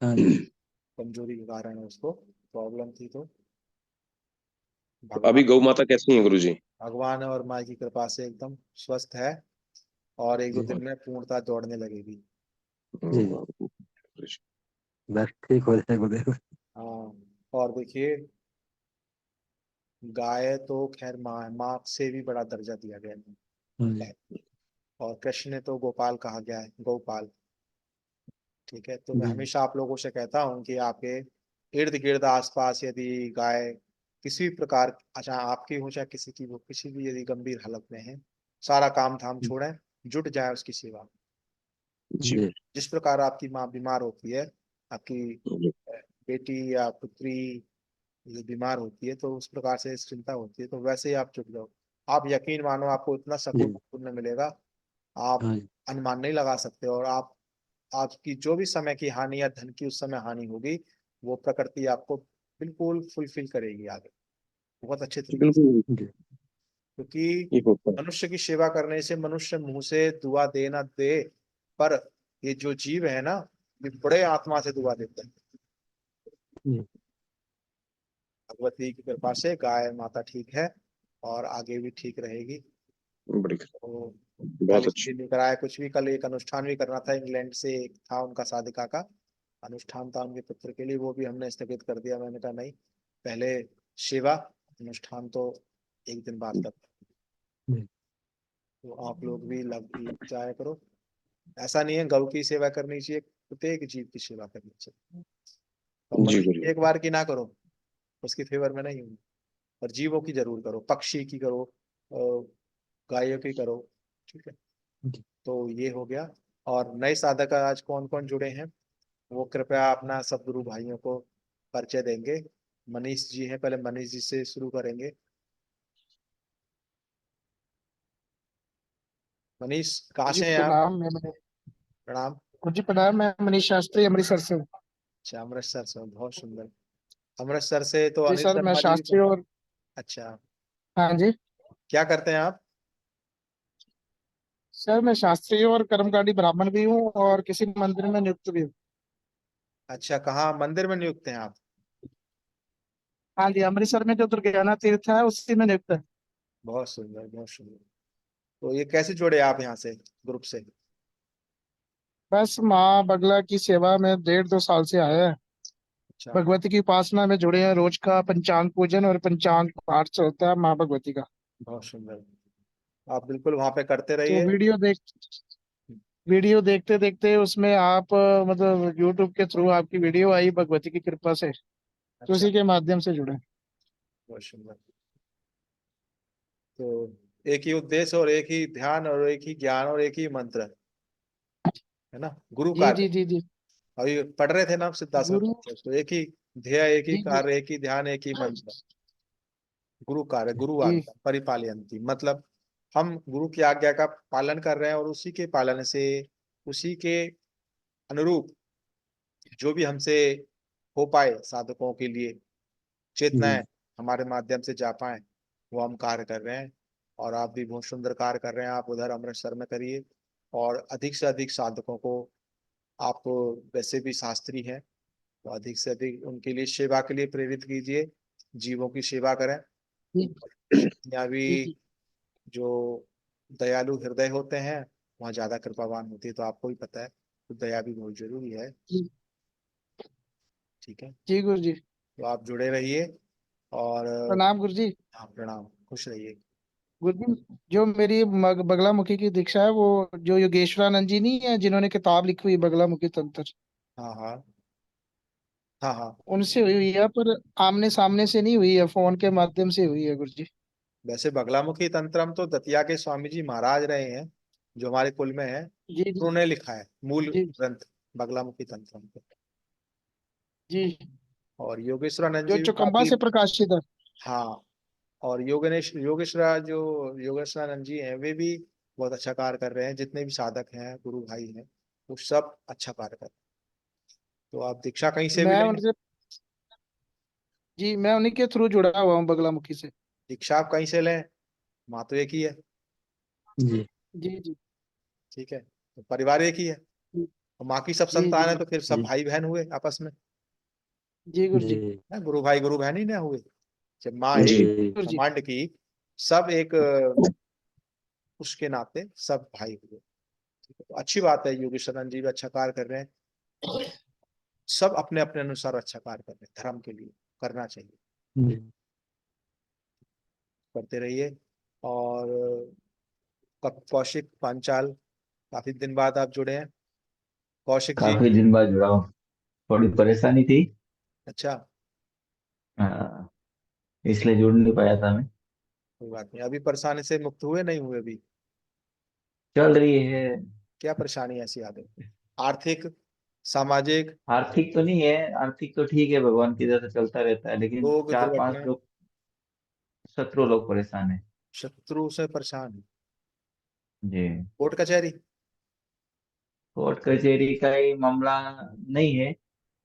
कमजोरी के कारण उसको प्रॉब्लम थी। तो तो अभी गौ माता कैसी है गुरुजी? भगवान और माँ की कृपा से एकदम स्वस्थ है और 1-2 दिन में पूर्णता दौड़ने लगेगी। बस ठीक हो जाए गुरुदेव। हाँ। और देखिए गाय तो खैर माँ माँ से भी बड़ा दर्जा दिया गया है। हाँ जी। और कृष्ण तो गोपाल कहा गया है, गोपाल। ठीक है, तो मैं जी हमेशा आप लोगों से कहता हूँ कि आपके इर्द गिर्द आसपास यदि गाय किसी भी प्रकार, अच्छा आपकी हो चाहे किसी की हो, किसी भी यदि गंभीर हालत में है, सारा काम धाम छोड़ें, जुट जाए उसकी सेवा में। जी जी जिस प्रकार आपकी माँ बीमार होती है, आपकी जी बेटी या पुत्री ये बीमार होती है, तो उस प्रकार से चिंता होती है, तो वैसे ही आप जुट जाओ। आप यकीन मानो, आपको इतना सकून जी। पुण्य मिलेगा, आप हाँ जी। अनुमान नहीं लगा सकते। और आप आपकी जो भी समय की हानि या धन की उस समय हानि होगी, वो प्रकृति आपको बिल्कुल फुलफिल करेगी आगे, बहुत अच्छे जी, तरीके से। बिल्कुल जी क्योंकि ये होता है। मनुष्य की सेवा करने से मनुष्य मुंह से दुआ दे ना दे, पर ये जो जीव है ना, ये बड़े आत्मा से दुआ देते हैं। जी। भगवती की कृपा से गाय माता ठीक है और आगे भी ठीक रहेगी। बड़ी तो कल बहुत अच्छी। इसलिए लेकर आया कुछ भी, कल एक अनुष्ठान भी करना था, इंग्लैंड से एक था उनका साधिका का अनुष्ठान था उनके पुत्र के लिए, वो भी हमने स्थगित कर दिया। मैंने कहा नहीं, पहले सेवा, अनुष्ठान तो एक दिन बाद कर। जी तो आप लोग भी लग जाया करो। ऐसा नहीं है गौ की सेवा करनी चाहिए, प्रत्येक जीव की सेवा करनी चाहिए। और जी मनुष्य की गुरु। एक बार की ना करो, उसके फेवर में नहीं हूँ, पर जीवों की जरूर करो, पक्षी की करो, गायों की करो। ठीक है, जी। तो ये हो गया। और नए साधक आज कौन कौन जुड़े हैं, वो कृपया अपना सब गुरु भाइयों को परिचय देंगे। मनीष जी हैं, पहले मनीष जी से शुरू करेंगे। मनीष कहाँ जी से हैं आप? प्रणाम। प्रणाम। जी प्रणाम, मैं मनीष शास्त्री अमृतसर से हूँ। अच्छा, अमृतसर से, बहुत सुंदर। अमृतसर से तो जी अनिल सर, मैं शर्मा जी भी शास्त्री तो। और अच्छा, हाँ जी क्या करते हैं आप? सर, मैं शास्त्री और कर्मकांडी ब्राह्मण भी हूँ और किसी मंदिर में नियुक्त भी हूँ। अच्छा, कहाँ मंदिर में नियुक्त हैं आप? हाँ जी, अमृतसर में जो दुर्गाना तीर्थ है उसी में नियुक्त है। बहुत सुंदर, बहुत सुंदर। तो ये कैसे जुड़े आप यहाँ से, ग्रुप से? बस माँ बगला की सेवा में 1.5-2 साल से आया है। अच्छा, भगवती की उपासना में जुड़े हैं, रोज का पंचांग पूजन और पंचांग पाठ चलता है माँ भगवती का। बहुत सुंदर। आप बिल्कुल वहां पे करते तो रहिए। वीडियो देखते देखते उसमें आप मतलब यूट्यूब के थ्रू आपकी वीडियो आई भगवती की कृपा से, तो अच्छा, उसी के माध्यम से जुड़े। बहुत सुंदर। तो एक ही उद्देश्य और एक ही ध्यान और एक ही ज्ञान और एक ही मंत्र, है ना, गुरु जी कार्य। जी जी जी। अभी पढ़ रहे थे ना आप सिद्धाश्रम गुरु। उपनिषद, तो एक ही ध्येय, एक ही जी जी कार्य, एक ही ध्यान, एक ही मंत्र। गुरु कार्य, गुरु जी आज्ञा परिपालयन्ति, मतलब हम गुरु की आज्ञा का पालन कर रहे हैं, और उसी के पालन से, उसी के अनुरूप जो भी हमसे हो पाए साधकों के लिए चेतनाएं जी हमारे माध्यम से जा पाए, वो हम कार्य कर रहे हैं। और आप भी बहुत सुंदर कार्य कर रहे हैं, आप उधर अमृतसर में करिए। और अधिक से अधिक साधकों को, आप वैसे भी शास्त्री हैं, तो अधिक से अधिक उनके लिए सेवा के लिए प्रेरित कीजिए, जीवों की सेवा करें। जी यहाँ भी जी जी जो दयालु हृदय होते हैं, वहाँ ज्यादा कृपावान होती है, तो आपको भी पता है, तो दया भी बहुत जरूरी है। जी ठीक है, जी गुरु जी। तो आप जुड़े रहिए। और प्रणाम गुरु जी। हाँ, प्रणाम, खुश रहिए। गुरु जी, जो मेरी बगला मुखी की दीक्षा है, वो जो योगेश्वरानंद जी नहीं है जिन्होंने किताब लिखी हुई बगला मुखी तंत्र, हाँ हाँ, हाँ हाँ। उनसे हुई हुई है, पर आमने सामने से नहीं हुई है, फोन के माध्यम से हुई है गुरु जी। वैसे बगलामुखी तंत्रम तो दतिया के स्वामी जी महाराज रहे हैं, जो हमारे कुल में है, जी जी उन्होंने लिखा है मूल जी ग्रंथ बगलामुखी तंत्रम को। जी। और योगेश्वरानंद जो जी भी चौकम्बा काफी। से प्रकाशित है। हाँ, और योगेश्वरा जो योगेश्वरानंद जी हैं, वे भी बहुत अच्छा कार्य कर रहे हैं। जितने भी साधक हैं, गुरु भाई हैं, वो सब अच्छा कार्य कर रहे हैं। तो आप दीक्षा कहीं से भी मैं लें, उनसे जी, मैं उन्हीं के थ्रू जुड़ा हुआ हूँ बगला मुखी से। दीक्षा आप कहीं से लें, माँ तो एक ही है। जी जी जी ठीक है, तो परिवार एक ही है, जी और माँ की सब जी जी संतान है, जी तो फिर सब जी भाई बहन हुए आपस में, जी गुरु जी। जी ना, गुरु भाई गुरु बहन ही ना हुए। जब माँ एक जी जी गुरु जी। ब्रह्मांड की, सब एक, उसके नाते सब भाई हुए। ठीक है, तो अच्छी बात है, योगेश्वरन जी भी अच्छा कार्य कर रहे हैं। सब अपने अपने अनुसार अच्छा कार्य कर रहे हैं, धर्म के लिए करना चाहिए, जी करते रहिए। और कौशिक पांचाल, काफी दिन बाद आप जुड़े हैं। कौशिक जी। काफी दिन बाद जुड़ा हूँ। थोड़ी परेशानी थी। अच्छा, हाँ, इसलिए जुड़ नहीं पाया था मैं। कोई बात नहीं। अभी परेशानी से मुक्त हुए नहीं हुए अभी? चल रही है। क्या परेशानी ऐसी आ गई? आर्थिक, सामाजिक, आर्थिक तो नहीं है। आर्थिक तो ठीक है, भगवान की दया से चलता रहता है, लेकिन रोग, चार पांच दुर्घटना, लोग, शत्रु लोग परेशान है। शत्रु से परेशान है? जी। कोर्ट कचहरी? कोर्ट कचहरी का ही मामला नहीं है,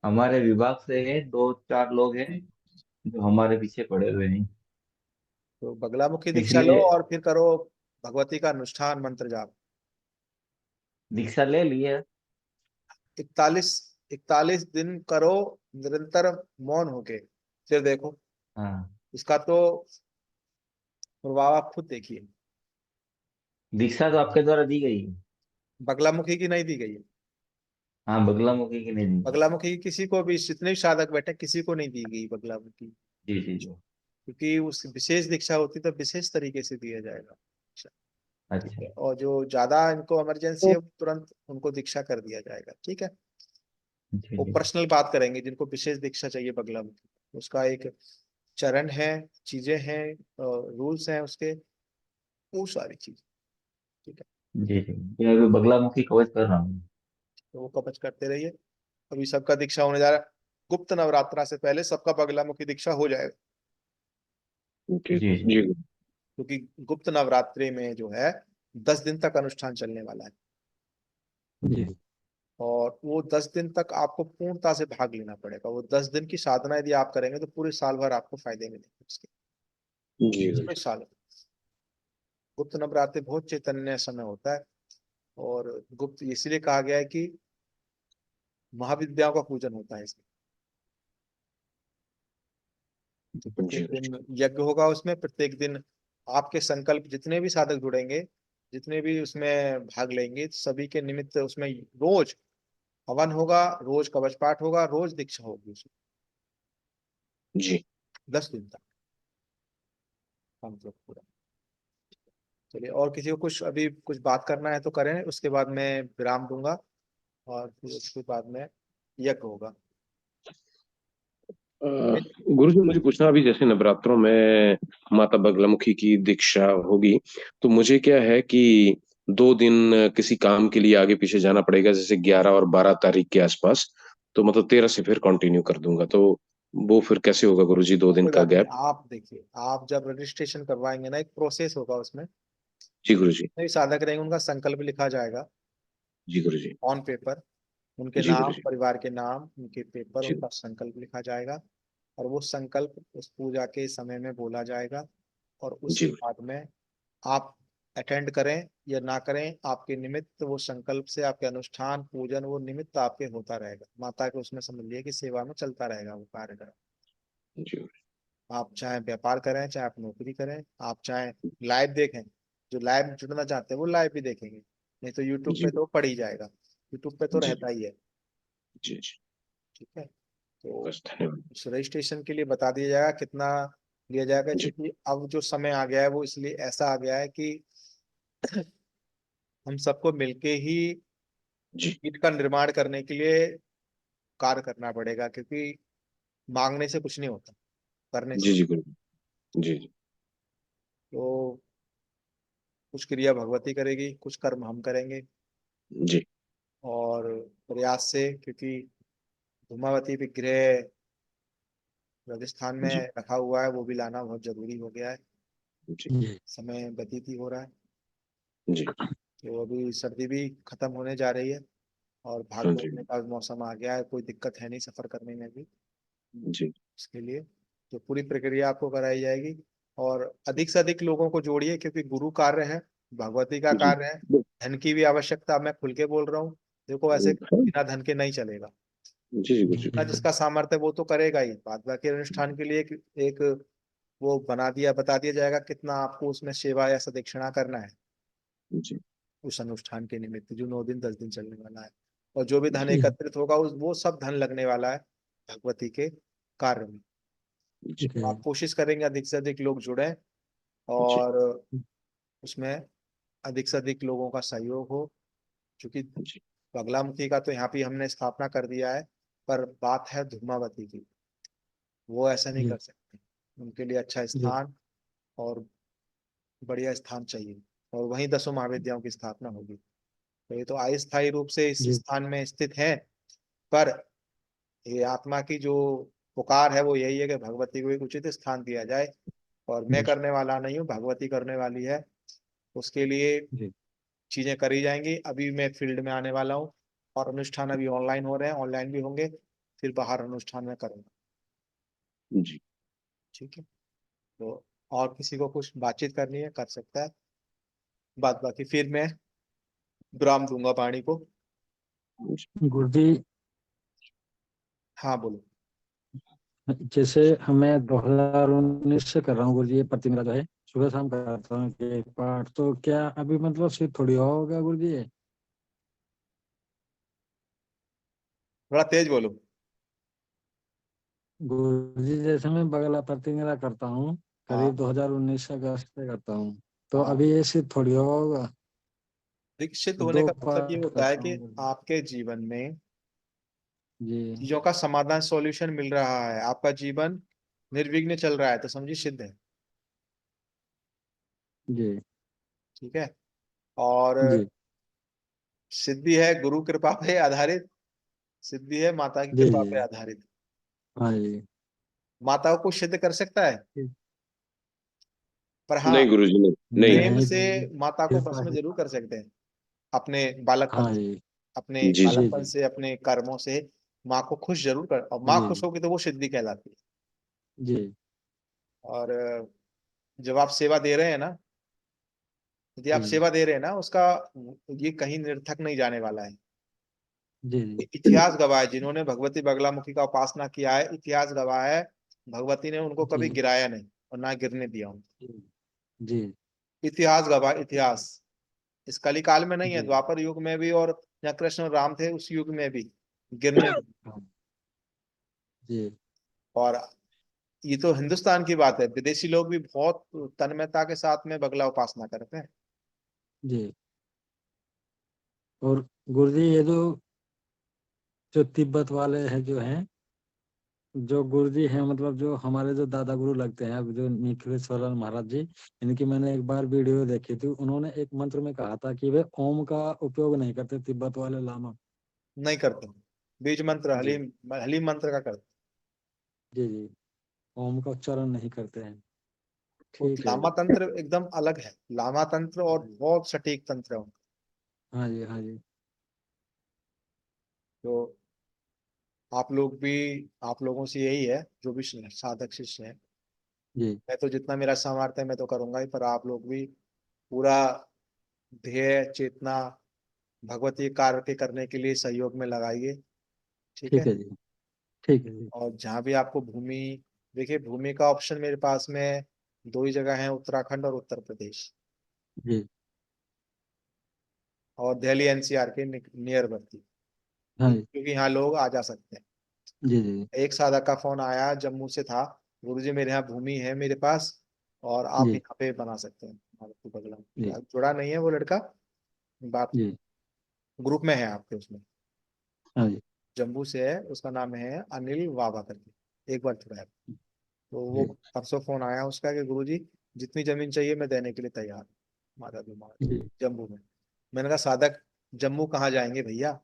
हमारे विभाग से है। दो चार लोग हैं जो हमारे पीछे पड़े हुए हैं। तो बगलामुखी दीक्षा लो इसीलिए और फिर करो भगवती का अनुष्ठान, मंत्र जाप। दीक्षा ले ली है। 41 41 दिन करो निरंतर मौन होके, फिर देखो हाँ, इसका तो प्रभाव आप खुद देखिए। दीक्षा तो आपके द्वारा दी गई है। बगलामुखी की नहीं दी गई है। हाँ, बगलामुखी की नहीं दी। बगलामुखी की किसी को भी, जितने भी साधक बैठे किसी को नहीं दी गई बगलामुखी, जी जी जी। क्योंकि उस विशेष दीक्षा होती तो विशेष तरीके से दिया जाएगा। अच्छा, ठीक अच्छा। है। और जो ज्यादा इनको इमरजेंसी है तुरंत उनको दीक्षा कर दिया जाएगा, ठीक है। जी वो जी। पर्सनल बात करेंगे जिनको विशेष दीक्षा चाहिए बगलामुखी, उसका एक चरण है, चीजें हैं, रूल्स हैं उसके, वो सारी चीज, ठीक है। जी जी, मैं अभी बगलामुखी कवच कर रहा हूँ। तो वो कवच करते रहिए। अभी सबका दीक्षा होने जा रहा है, गुप्त नवरात्रा से पहले सबका बगलामुखी दीक्षा हो जाएगा, ओके जी जी। जी। क्योंकि गुप्त नवरात्रि में जो है 10 दिन तक अनुष्ठान चलने वाला है। जी और वो 10 दिन तक आपको पूर्णता से भाग लेना पड़ेगा। वो 10 दिन की साधना यदि आप करेंगे तो पूरे साल भर आपको फायदे मिलेंगे उसके, जी पूरे साल। गुप्त नवरात्रि बहुत चैतन्य समय होता है, और गुप्त इसलिए कहा गया है कि महाविद्याओं का पूजन होता है इसमें। तो प्रत्येक जी दिन यज्ञ होगा उसमें, प्रत्येक दिन आपके संकल्प, जितने भी साधक जुड़ेंगे, जितने भी उसमें भाग लेंगे, सभी के निमित्त उसमें रोज हवन होगा, रोज कवच पाठ होगा, रोज दीक्षा होगी उसमें, जी 10 दिन तक हम लोग पूरा। चलिए, और किसी को कुछ अभी कुछ बात करना है तो करें, उसके बाद मैं विराम दूंगा और फिर उसके बाद में यज्ञ होगा। गुरु जी, मुझे पूछना, अभी जैसे नवरात्रों में माता बगलामुखी की दीक्षा होगी, तो मुझे क्या है कि 2 दिन किसी काम के लिए आगे पीछे जाना पड़ेगा, जैसे 11 और 12 तारीख के आसपास, तो मतलब 13 से फिर कंटिन्यू कर दूंगा, तो वो फिर कैसे होगा गुरु जी, 2 दिन कोई का बात नहीं, गैप? आप देखिए, आप जब रजिस्ट्रेशन करवाएंगे ना, एक प्रोसेस होगा उसमें, जी गुरु जी। जितने भी साधक रहेंगे उनका संकल्प लिखा जाएगा जी गुरु जी। ऑन पेपर, उनके जी गुरु नाम, जी। परिवार के नाम, उनके पेपर, जी उनका संकल्प लिखा जाएगा, और वो संकल्प उस पूजा के समय में बोला जाएगा। और जी उसके बाद में आप अटेंड करें या ना करें, आपके निमित्त वो संकल्प से आपके अनुष्ठान पूजन वो निमित्त आपके होता रहेगा, माता के उसमें समझ लिए कि सेवा में चलता रहेगा वो कार्यक्रम। जी गुरु आप चाहे व्यापार करें, चाहे आप नौकरी करें, आप चाहे लाइव देखें, जो लाइव जुड़ना चाहते हैं वो लाइव भी देखेंगे, नहीं तो यूट्यूब जी पे तो पड़ ही जाएगा, यूट्यूब पे तो जी रहता ही है, जी जी। ठीक है। तो बस धन्यवाद। उस रजिस्ट्रेशन के लिए बता दिया जाएगा कितना लिया जाएगा, जी क्योंकि अब जो समय आ गया है वो इसलिए ऐसा आ गया है कि हम सबको मिलके ही जी ईट का निर्माण करने के लिए कार्य करना पड़ेगा, क्योंकि मांगने से कुछ नहीं होता, करने से। जी जी गुरु जी जी। तो कुछ क्रिया भगवती करेगी, कुछ कर्म हम करेंगे, जी और प्रयास से, क्योंकि धूमावती विग्रह राजस्थान में जी रखा हुआ है, वो भी लाना बहुत जरूरी हो गया है। जी जी समय व्यतीत ही हो रहा है, जी। तो अभी सर्दी भी खत्म होने जा रही है, और भाग हाँ जी दौड़ने का मौसम आ गया है, कोई दिक्कत है नहीं सफर करने में भी। जी इसके लिए तो पूरी प्रक्रिया आपको कराई जाएगी, और अधिक से अधिक लोगों को जोड़िए, क्योंकि गुरु कार्य है, भगवती का जी। कार्य है। धन की भी आवश्यकता, मैं खुल के बोल रहा हूँ, देखो ऐसे हाँ, बिना धन के नहीं चलेगा। जी जी गुरु जी। जितना जिसका सामर्थ्य है वो तो करेगा ही, बाद बाकी अनुष्ठान के लिए एक वो बना दिया, बता दिया जाएगा कितना आपको उसमें सेवा या सदक्षिणा करना है जी उस अनुष्ठान के निमित्त, जो 9 दिन 10 दिन चलने वाला है। और जो भी धन जी एकत्रित होगा उस वो सब धन लगने वाला है भगवती के कार्य में। ठीक है। आप कोशिश करेंगे अधिक से अधिक लोग जुड़ें जी और उसमें अधिक से अधिक लोगों का सहयोग हो, क्योंकि जी बगलामुखी का तो यहाँ पे हमने स्थापना कर दिया है, पर बात है धूमावती की, वो ऐसा नहीं जी कर सकते। उनके लिए अच्छा जी स्थान और बढ़िया स्थान चाहिए, और वहीं 10 महाविद्याओं की स्थापना होगी। तो ये तो अस्थायी रूप से इस जी स्थान में स्थित है, पर ये आत्मा की जो पुकार है वो यही है कि भगवती को एक उचित स्थान दिया जाए। और मैं जी करने वाला नहीं हूँ, भगवती करने वाली है। उसके लिए जी चीजें करी जाएंगी। अभी मैं फील्ड में आने वाला हूँ, और अनुष्ठान अभी ऑनलाइन हो रहे हैं, ऑनलाइन भी होंगे, फिर बाहर अनुष्ठान में करूंगा। जी। ठीक है, तो और किसी को कुछ बातचीत करनी है कर सकता है, बात बाकी फिर मैं विराम दूंगा वाणी को। गुरु जी, हाँ बोलो। जैसे हमें 2019 से कर रहा हूँ गुरु जी, ये प्रति मेरा जो है सुबह शाम करता हूँ एक पाठ, तो क्या अभी मतलब सिर्फ थोड़ी होगा गुरु जी? थोड़ा तेज बोलो। गुरु जी जैसे मैं बगला प्रति मेरा करता हूँ, हाँ करीब 2019 अगस्त से करता हूँ, तो हाँ, अभी ये सिर्फ थोड़ी होगा? दीक्षित तो होने दो का मतलब ये पाठ होता है करता कि हूँ गुरु जी। आपके जीवन में जी चीजों का समाधान सॉल्यूशन मिल रहा है, आपका जीवन निर्विघ्न चल रहा है, तो समझिए सिद्ध है। जी ठीक है, और जी सिद्धि है गुरु कृपा पे आधारित, सिद्धि है माता की जी कृपा पे जी आधारित। हाँ जी। माता को सिद्ध कर सकता है, पर हाँ नहीं गुरुजी, नहीं नहीं। प्रेम नहीं से गुरु जी, माता को बस कृपा में ही। जरूर कर सकते हैं। अपने बालकपन हाँ से, जी अपने जी जी जी बालकपन जी से, अपने कर्मों से माँ को खुश जरूर कर, और माँ खुश जी होगी तो वो सिद्धि कहलाती है। जी और जब आप सेवा दे रहे हैं ना, यदि आप जी सेवा दे रहे हैं ना, उसका ये कहीं निरर्थक नहीं जाने वाला है। जी जी इतिहास गवाह है, जिन्होंने भगवती बगलामुखी का उपासना किया है, इतिहास गवाह है, भगवती ने उनको कभी जी गिराया नहीं और ना गिरने दिया उनको। जी जी इतिहास गवाह, इतिहास इस कलिकाल में नहीं है, जी द्वापर युग में भी, और जहाँ कृष्ण और राम थे उस युग में भी गिरने नहीं। हाँ, जी और ये तो हिंदुस्तान की बात है, विदेशी लोग भी बहुत तन्मयता के साथ में बगला उपासना करते हैं। जी। और गुरुजी ये जो तिब्बत वाले हैं जो हैं, जो गुरुजी हैं मतलब जो हमारे जो दादा गुरु लगते हैं, अब जो निखिलेश्वरन महाराज जी, इनकी मैंने एक बार वीडियो देखी थी, उन्होंने एक मंत्र में कहा था कि वे ओम का उपयोग नहीं करते, तिब्बत वाले लामा। नहीं करते, बीज मंत्र जी हलीम, हलीम मंत्र का करते। जी जी, ओम का उच्चारण नहीं करते हैं। वो ठीक है। लामा तंत्र एकदम अलग है, लामा तंत्र और बहुत सटीक तंत्र है उनका। हाँ जी हाँ जी तो आप लोग भी, आप लोगों से यही है जो भी साधक शिष्य है, जी मैं तो जितना मेरा सामर्थ्य है मैं तो करूंगा ही, पर आप लोग भी पूरा ध्येय चेतना भगवती कार्य के करने के लिए सहयोग में लगाइए। ठीक ठीक है, है जी। ठीक है जी। और जहाँ भी आपको भूमि, देखिए भूमि का ऑप्शन मेरे पास में दो ही जगह है, उत्तराखंड और उत्तर प्रदेश, जी और दिल्ली एनसीआर के नियरवर्ती, हाँ जी क्योंकि यहाँ लोग आ जा सकते हैं। जी जी एक साधक का फोन आया जम्मू से था, गुरुजी मेरे यहाँ भूमि है मेरे पास, और आप जी यहाँ पे बना सकते हैं मारुति बगला। जी जुड़ा नहीं है वो लड़का, बात जी ग्रुप में है आपके उसमें, हाँ जी जम्मू से है, उसका नाम है अनिल वाबा करके, एक बार जुड़ा है। तो वो जी परसों फोन आया उसका कि गुरुजी जितनी जमीन चाहिए मैं देने के लिए तैयार हूँ, माता दी माता जी जम्मू में। मैंने कहा साधक जम्मू कहाँ जाएंगे भैया,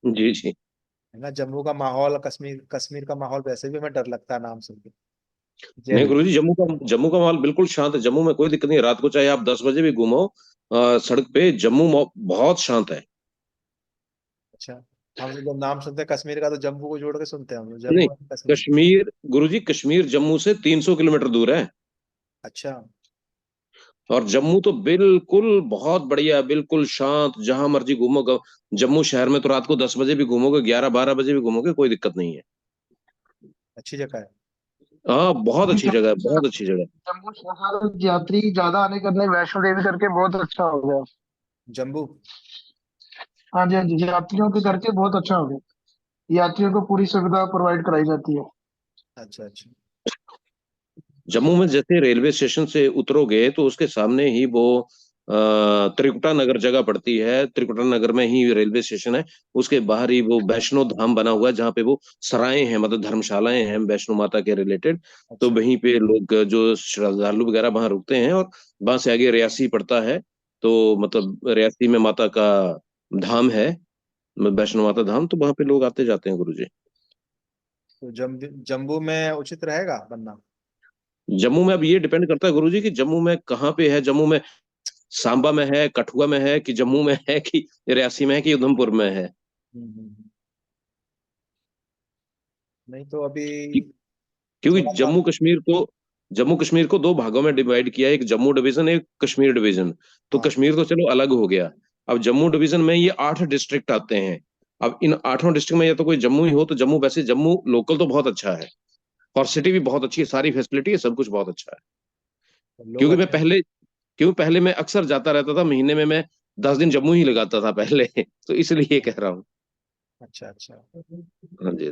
जी जी। है ना, जम्मू का माहौल, कश्मीर कश्मीर का माहौल वैसे भी हमें डर लगता है नाम सुन के। जय नहीं हिंद। गुरुजी, जम्मू का माहौल बिल्कुल शांत है। जम्मू में कोई दिक्कत नहीं है। रात को चाहे आप 10 बजे भी घूमो सड़क पे, बहुत शांत है। अच्छा, हम तो जब नाम सुनते हैं कश्मीर का तो जम्मू को जोड़ के सुनते हैं, हम लोग नहीं, जम्मू एंड कश्मीर। कश्मीर गुरुजी, कश्मीर जम्मू से 300 किलोमीटर दूर है। अच्छा, और जम्मू तो बिल्कुल बहुत बढ़िया है, बिल्कुल शांत, जहां मर्जी घूमोगे। जम्मू शहर में तो रात को 10 बजे भी घूमोगे, 11-12 बजे भी घूमोगे, कोई दिक्कत नहीं है। अच्छी जगह है। हाँ, बहुत अच्छी जगह है, जम्मू बहुत अच्छी जगह है। जम्मू शहर यात्री ज्यादा आने करने वैष्णो देवी करके बहुत अच्छा हो गया। जम्मू। हाँ जी हाँ जी, यात्रियों के करके बहुत अच्छा हो गया। यात्रियों को पूरी सुविधा प्रोवाइड कराई जाती है। अच्छा अच्छा। जम्मू में जैसे रेलवे स्टेशन से उतरोगे तो उसके सामने ही वो त्रिकुटा नगर जगह पड़ती है। त्रिकुटा नगर में ही रेलवे स्टेशन है। उसके बाहर ही वो वैष्णो धाम बना हुआ है, जहाँ पे वो सराय हैं, मतलब धर्मशालाएं हैं वैष्णो माता के रिलेटेड। तो अच्छा। वहीं पे लोग जो श्रद्धालु वगैरह वहां रुकते हैं, और वहां से आगे रियासी पड़ता है। तो मतलब रियासी में माता का धाम है, वैष्णो माता धाम, तो वहां पे लोग आते जाते हैं गुरुजी। तो जम्मू में उचित रहेगा बनना? जम्मू में अब ये डिपेंड करता है गुरुजी कि जम्मू में कहाँ पे है। जम्मू में सांबा में है, कठुआ में है, कि जम्मू में है, कि रियासी में है, कि उधमपुर में है। नहीं तो अभी कि- क्योंकि थोड़ा सा। जम्मू कश्मीर को दो भागों में डिवाइड किया है, एक जम्मू डिवीजन, एक कश्मीर डिवीजन। तो हाँ। कश्मीर तो चलो अलग हो गया। अब जम्मू डिवीजन में ये 8 डिस्ट्रिक्ट आते हैं। अब इन 8 डिस्ट्रिक्ट में या तो कोई जम्मू ही हो, तो जम्मू, वैसे जम्मू लोकल तो बहुत अच्छा है, और सिटी भी बहुत अच्छी है, सारी फैसिलिटी है, सब कुछ बहुत अच्छा है। तो लोग क्योंकि मैं अच्छे हैं। पहले क्यों पहले मैं अक्सर जाता रहता था, महीने में मैं 10 दिन जम्मू ही लगाता था पहले तो इसलिए कह रहा हूँ। अच्छा अच्छा। हाँ जी।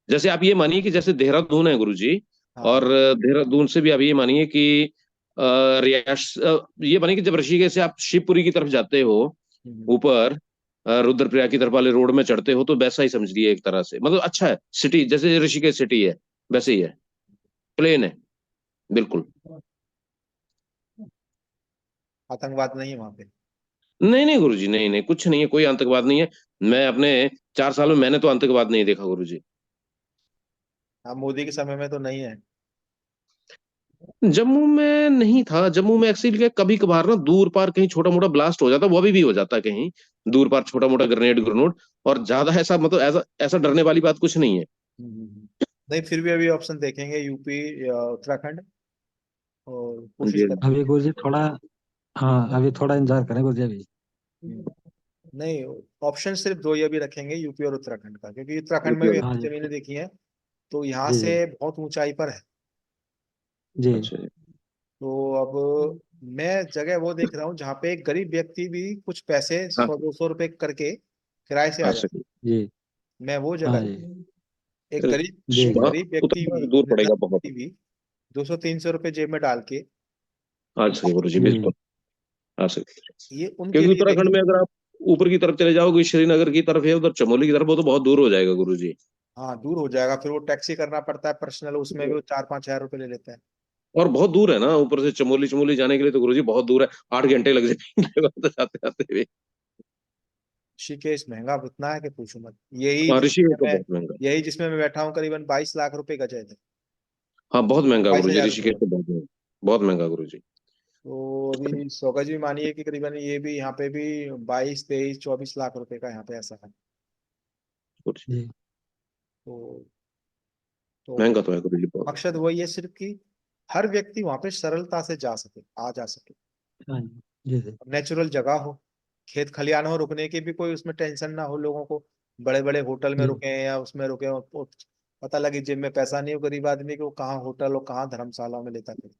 जैसे आप ये मानिए कि जैसे देहरादून है गुरुजी, हाँ। और देहरादून से भी आप ये मानिए कि ये मानिए कि जब ऋषिकेश से आप शिवपुरी की तरफ जाते हो, हम्म। ऊपर रुद्रप्रयाग की तरफ वाले रोड में चढ़ते हो, तो वैसा ही समझ लिए एक तरह से, मतलब अच्छा है, सिटी जैसे ऋषिकेश सिटी है वैसे अच्छा। ही है, प्लेन है बिल्कुल। आतंकवाद नहीं है वहां पे? नहीं नहीं गुरुजी, नहीं नहीं, कुछ नहीं है, कोई आतंकवाद नहीं है। मैं अपने 4 साल में मैंने तो आतंकवाद नहीं देखा गुरुजी। हाँ, मोदी के समय में तो नहीं है। जम्मू में नहीं था। जम्मू में एक्चुअली क्या, कभी कभार ना दूर पार कहीं छोटा मोटा ब्लास्ट हो जाता, वो अभी भी हो जाता है कहीं दूर पार, छोटा मोटा ग्रेनेड ग्रेनोड। और ज्यादा ऐसा, मतलब ऐसा ऐसा डरने वाली बात कुछ नहीं है। नहीं, फिर भी अभी ऑप्शन देखेंगे यूपी या उत्तराखंड, और कोशिश जी अभी करेंगे। गुरुजी थोड़ा, हाँ अभी थोड़ा इंतजार करें गुरुजी अभी। हम्म, नहीं, ऑप्शन सिर्फ दो ही अभी रखेंगे, यूपी और उत्तराखंड का, क्योंकि उत्तराखंड में यूपी भी और- हाँ हमने जी। जमीनें देखी हैं। तो यहाँ जी जी। से बहुत ऊंचाई पर है। जी अच्छा जी। तो अब मैं जगह वो देख रहा हूँ जहाँ पे एक गरीब व्यक्ति भी कुछ पैसे हाँ 100-200 रुपए करके किराए से आ आ जाए। सके। जी। मैं वो जगह हाँ देख जी। रहा हूँ। एक अरे, गरीब जी एक जी। वहाँ गरीब उतना व्यक्ति भी, दूर निर्धन पड़ेगा बहुत। व्यक्ति भी 200-300 रुपए जेब में डाल के, आ सके गुरु जी, जी बिल्कुल आ सके। ये उनके क्योंकि लिए उत्तराखंड देखिए। में अगर आप ऊपर की तरफ चले जाओगे, श्रीनगर की तरफ है, उधर चमोली की तरफ, वो तो बहुत दूर हो जाएगा गुरु जी। हाँ, दूर हो जाएगा, फिर वो टैक्सी करना पड़ता है पर्सनल, उसमें भी वो 4-5 हज़ार रुपये ले लेते हैं। और बहुत दूर है ना, ऊपर से चमोली चमोली जाने के लिए तो गुरुजी बहुत दूर है। 8 घंटे लग जाएंगे वहां तक जाते आते हुए। ऋषिकेश महंगा इतना है कि पूछो मत। यही हाँ, ऋषि जिसमें तो मैं बहुत महंगा है। यही जिसमें मैं बैठा हूँ करीबन 22 लाख रुपए गज है इधर। हाँ बहुत महंगा बाईस गुरुजी, हजार ऋषिकेश रुपये तो बहुत महंगा, बहुत महंगा गुरुजी। तो अभी 100 गज भी मानिए कि करीबन ये भी यहाँ पे भी 22-23-24 लाख रुपए का यहाँ पे ऐसा है। गुरुजी जी। तो तो महंगा तो है गुरुजी बहुत। मकसद वही है सिर्फ कि हर व्यक्ति वहां पे सरलता से जा सके। हाँ जी। जी जी। नेचुरल जगह हो, खेत खलियान हो, रुकने की भी कोई उसमें टेंशन ना हो लोगों को। बड़े बड़े होटल में जी रुके हैं या उसमें रुके हो, तो पता लगे जेब में पैसा नहीं हो गरीब आदमी को, कहाँ होटल और कहाँ धर्मशाला में लेता फिरे।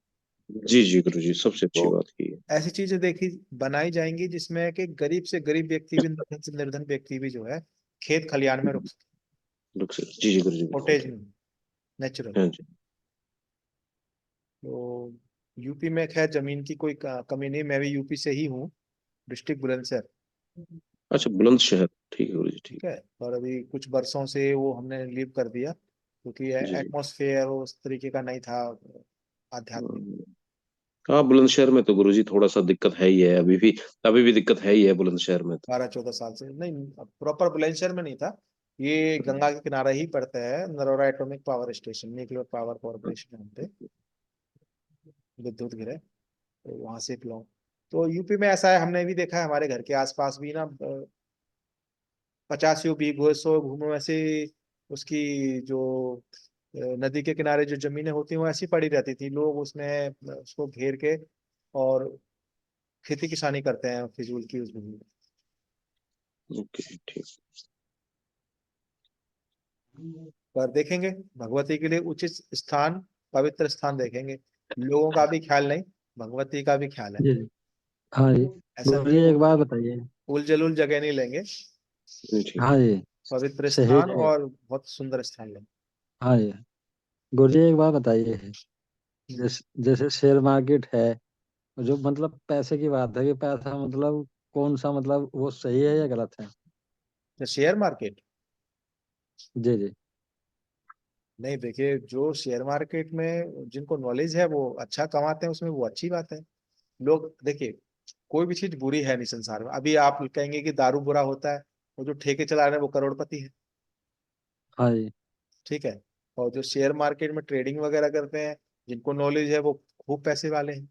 जी जी गुरुजी, सबसे अच्छी तो बात की है। ऐसी चीजें देखी बनाई जाएंगी जिसमें कि गरीब से गरीब व्यक्ति भी, निर्धन से निर्धन व्यक्ति भी जो है खेत खलियान में रुक सके, जी जी गुरुजी, बिल्कुल। कॉटेज में, नेचुरल। हाँ जी। तो यूपी में खैर जमीन की कोई कमी नहीं, मैं भी यूपी से ही हूँ, डिस्ट्रिक्ट बुलंदशहर। अच्छा, बुलंदशहर, ठीक है गुरुजी, ठीक। ठीक है। और अभी कुछ बरसों से वो हमने लीव कर दिया, क्योंकि जी जी। एटमॉस्फेयर उस तरीके का नहीं था, आध्यात्मिक। हाँ हाँ, बुलंदशहर में तो गुरुजी थोड़ा सा दिक्कत है ही है, अभी भी दिक्कत है ही है बुलंदशहर में तो। 12-14 साल से नहीं, प्रॉपर बुलंदशहर में नहीं था। ये गंगा के किनारे ही पड़ता है, Narora atomic power station, nuclear power corporation यहाँ पे विद्युत गिरे, तो वहां से बिलोंग। तो यूपी में ऐसा है, हमने भी देखा है हमारे घर के आसपास भी ना, 50 बीघे 100 भूमि में से उसकी जो नदी के किनारे जो जमीनें होती हैं वो ऐसी पड़ी रहती थी, लोग उसमें उसको घेर के और खेती किसानी करते हैं फिजूल की उस भूमि में। ओके, ठीक। पर देखेंगे, भगवती के लिए उचित स्थान, पवित्र स्थान देखेंगे। लोगों का भी ख्याल नहीं, भगवती का भी ख्याल है। जी जी। हाँ जी। ऐसा नहीं गुरुजी है, एक बात बताइए। उल जलूल जगह नहीं लेंगे, ठीक। हाँ जी। पवित्र सही स्थान जगह। और बहुत सुंदर स्थान लेंगे। हाँ जी। गुरुजी एक बात बताइए, जैसे शेयर मार्केट है, जो मतलब पैसे की बात है कि पैसा मतलब कौन सा, मतलब वो सही है या गलत है? तो शेयर मार्केट, जी जी। नहीं देखिए, जो शेयर मार्केट में जिनको नॉलेज है वो अच्छा कमाते हैं उसमें, वो अच्छी बात है। लोग देखिए, कोई भी चीज बुरी है नहीं संसार में। अभी आप कहेंगे कि दारू बुरा होता है, वो जो ठेके चला रहे हैं वो करोड़पति है, हाँ जी। ठीक है। और जो शेयर मार्केट में ट्रेडिंग वगैरह करते हैं, जिनको नॉलेज है वो खूब पैसे वाले हैं।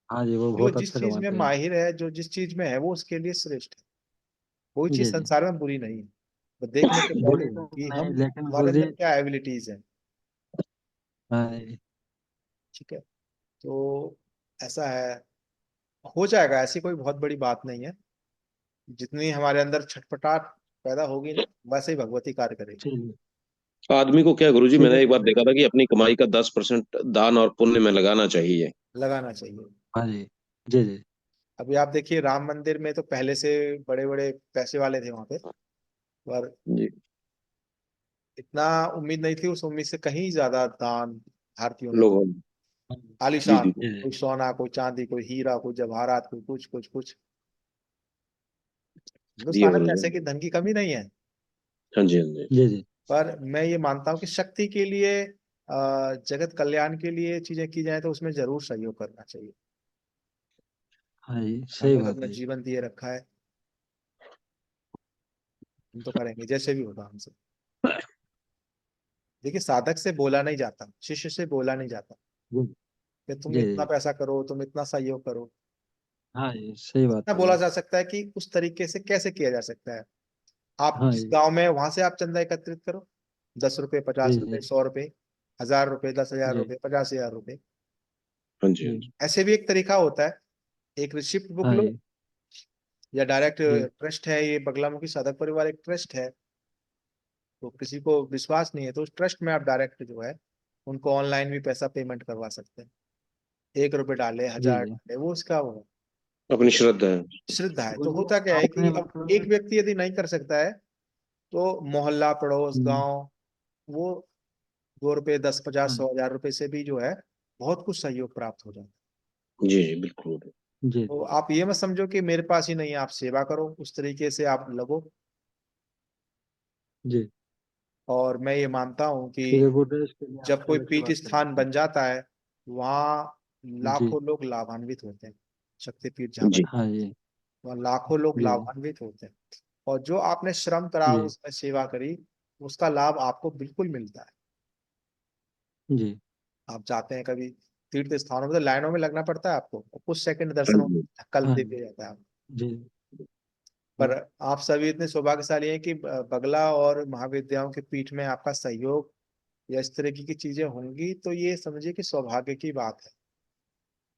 हाँ जी, वो जो बहुत जिस अच्छा चीज में कमाते हैं। माहिर है, जो जिस चीज में है, वो उसके लिए श्रेष्ठ है। कोई चीज जी जी। संसार में बुरी नहीं है। तो देखने के बुरी पहले तो कि नहीं, हम लेकिन हमारे गुरुजी। अंदर क्या एबिलिटीज है, हाँ जी। ठीक है। तो ऐसा है, हो जाएगा, ऐसी कोई बहुत बड़ी बात नहीं है। जितनी हमारे अंदर छटपटाहट पैदा होगी ना, वैसे ही भगवती कार्य करेगी। ठीक। आदमी को क्या गुरुजी, ठीक मैंने है एक बार गुरुजी। देखा था कि अपनी कमाई का 10% दान और पुण्य में लगाना चाहिए। लगाना चाहिए। हाँ जी। जी जी। अभी आप देखिए, राम मंदिर में तो पहले से बड़े बड़े पैसे वाले थे वहां पे, पर जी इतना उम्मीद नहीं थी, उस उम्मीद से कहीं ज्यादा दान भारतीयों ने लोगों। दिया। जी आलीशान, जी जी जी। कोई सोना, कोई चांदी, कोई हीरा, कोई जवाहरात, कोई कुछ कुछ कुछ। दिए हिंदुस्तान में गुरुजी। पैसे की, धन की कमी नहीं है। हाँ जी हाँ जी। जी जी। पर मैं ये मानता हूँ कि शक्ति के लिए, जगत कल्याण के लिए चीजें की जाए तो उसमें जरूर सहयोग करना चाहिए। हाँ जी, सही हमने तो बात अपना है जी। जीवन दिए रखा है, हम तो करेंगे जैसे भी होगा हमसे। देखिए, साधक से बोला नहीं जाता, शिष्य से बोला नहीं जाता जी कि तुम जी। इतना जी। पैसा करो, तुम इतना सहयोग करो। हाँ जी, सही बात इतना है बोला जी। जा सकता है कि उस तरीके से कैसे किया जा सकता है। आप हाँ जिस जी। गांव में, वहां से आप चंदा एकत्रित करो। 10 रुपए, पचास जी रुपए जी। 100 रुपए, 1000 रुपए, 10,000 रुपए, जी 50,000 रुपए। हाँ जी हाँ जी। जी। ऐसे भी एक तरीका होता है। एक रिसिप्ट बुक हाँ लो, जी। या डायरेक्ट जी ट्रस्ट है, ये बगलामुखी साधक परिवार एक ट्रस्ट है। तो किसी को विश्वास नहीं है तो उस ट्रस्ट में आप डायरेक्ट जो है उनको ऑनलाइन भी पैसा पेमेंट करवा सकते हैं। 1 रुपए डाले, जी। 1000 जी। डाले, वो उसका वो अपनी श्रद्धा है। श्रद्धा है। तो गुरुजी, होता क्या है कि आपने अब मतलब। एक व्यक्ति यदि नहीं कर सकता है, तो मोहल्ला, पड़ोस, हम्म, गांव, वो 2 रुपए, 10, 50, हाँ 100, 1000 रुपए से भी जो है बहुत कुछ सहयोग प्राप्त हो जाता है। जी जी बिल्कुल। जी तो आप ये मत समझो कि मेरे पास ही नहीं है, आप सेवा करो, उस तरीके से आप लगो। जी। और मैं ये मानता हूँ ठीक है कि गुरुजी, इसके लिए जब आपसे कोई अलग से पीठ बात स्थान करेंगे। बन जाता है, वहाँ जी। लाखों लोग लाभान्वित होते हैं। शक्तिपीठ जहाँ बन, जी हाँ जी। वहाँ लाखों लोग जी जी। लाभान्वित होते हैं। और जो आपने श्रम करा, जी उसमें सेवा करी, उसका लाभ आपको बिल्कुल मिलता है। जी। आप जाते हैं कभी तीर्थ स्थानों में, तो लाइनों में लगना पड़ता है आपको, और कुछ सेकंड हाँ दर्शन जी। धक्का हाँ दे जी। दिया जाता है आपको। जी पर जी। आप सभी इतने सौभाग्यशाली हैं कि बगला और महाविद्याओं के पीठ में आपका सहयोग या इस तरह की चीजें होंगी, तो ये समझिए कि सौभाग्य की बात है।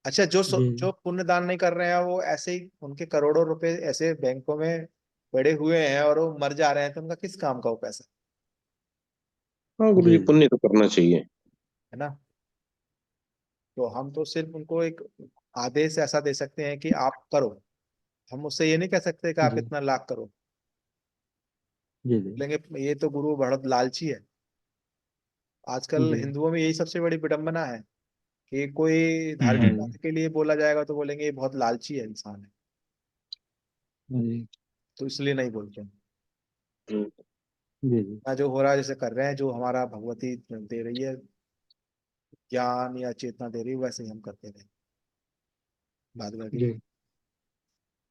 अच्छा, जी जो पुण्य दान नहीं कर रहे हैं, वो ऐसे ही, उनके करोड़ों रुपए ऐसे बैंकों में पड़े हुए हैं और वो मर जा रहे हैं, तो उनका किस काम का वो पैसा, हाँ गुरु जी। जी, पुण्य तो करना चाहिए। है ना। तो हम तो सिर्फ उनको एक आदेश ऐसा दे सकते हैं कि आप करो। हम उससे ये नहीं कह सकते कि आप जी इतना लाख करो। जी। जी बोलेंगे ये तो गुरु बहुत लालची है। आजकल जी। हिंदुओं में यही सबसे बड़ी विडंबना है कि कोई हाँ धार्मिक जी। कार्य के लिए बोला जाएगा तो बोलेंगे ये बहुत लालची है, इंसान है। हाँ जी। तो इसलिए नहीं बोलते हैं। हम्म, जी जी। ना जो हो रहा है, जैसे कर रहे हैं, जो हमारा भगवती दे रही है, ज्ञान या चेतना दे रही है, वैसे ही हम करते रहे। बाद बाकी जी।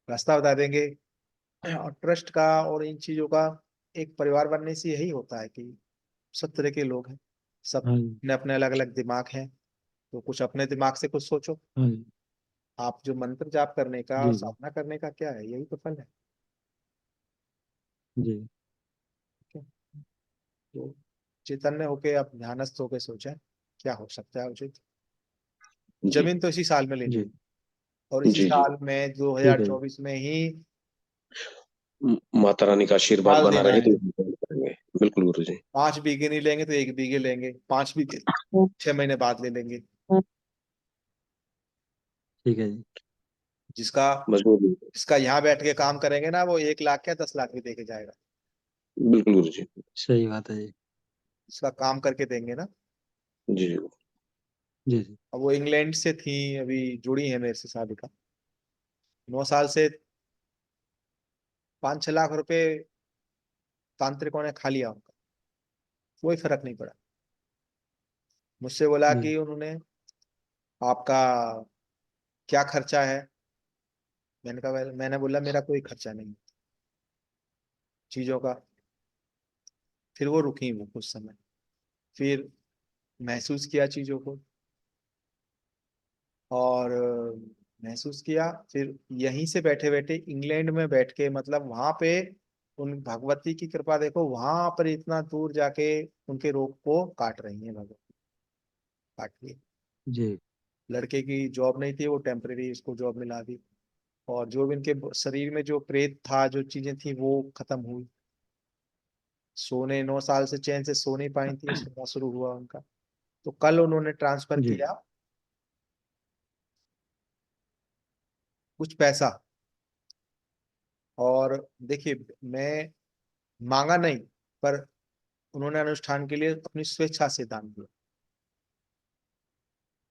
रास्ता बता देंगे। और ट्रस्ट का और इन चीजों का, एक परिवार बनने से यही होता है कि सब तरह के लोग हैं, सब हाँ जी। ने अपने अलग अलग दिमाग हैं। तो कुछ अपने दिमाग से कुछ सोचो। हाँ जी। आप जो मंत्र जाप करने का और जी जी। साधना करने का क्या है, यही तो फल है। जी। ठीक है? तो चैतन्य होके, आप ध्यानस्थ होके सोचें क्या हो सकता है उचित। जी जमीन तो इसी साल में लेनी है, जी। और इसी जी जी। साल में ठीक है जी। 2024 में ही माता रानी का आशीर्वाद पाल बना देना रहे है। तो करेंगे। बिल्कुल गुरु जी। 5 बीघे नहीं लेंगे तो 1 बीघे लेंगे, 5 बीघे 6 महीने बाद ले लेंगे। ठीक है जी। जिसका मजबूर। जिसका यहाँ बैठ के काम करेंगे ना, वो 1 लाख क्या 10 लाख भी दे के जाएगा। बिल्कुल गुरु जी। सही बात है जी। जिसका काम करके देंगे ना। जी जी। जी जी अब वो इंग्लैंड से थी, अभी जुड़ी है मेरे से शादी का, 9 साल से 5-6 लाख रुपए तांत्रिकों ने खा लिया उनका, कोई फर्क नहीं पड़ा। मुझसे बोला जी कि उन्होंने, आपका क्या खर्चा है? मैंने बोला मेरा कोई खर्चा नहीं चीजों का। फिर वो रुकी वो कुछ समय, फिर महसूस किया चीजों को, और महसूस किया, फिर यहीं से बैठे बैठे इंग्लैंड में बैठ के, मतलब वहां पे उन भगवती की कृपा देखो, वहां पर इतना दूर जाके उनके रोग को काट रही है भगवती, काट रही है। जी लड़के की जॉब नहीं थी, वो टेम्परेरी उसको जॉब मिला दी, और जो भी इनके शरीर में जो प्रेत था, जो चीजें थी, वो खत्म हुई। सोने 9 साल से चैन से सो नहीं पाई थी, सोना शुरू हुआ उनका। तो कल उन्होंने ट्रांसफर जी किया कुछ पैसा, और देखिए, मैं मांगा नहीं, पर उन्होंने अनुष्ठान के लिए अपनी स्वेच्छा से दान दिया।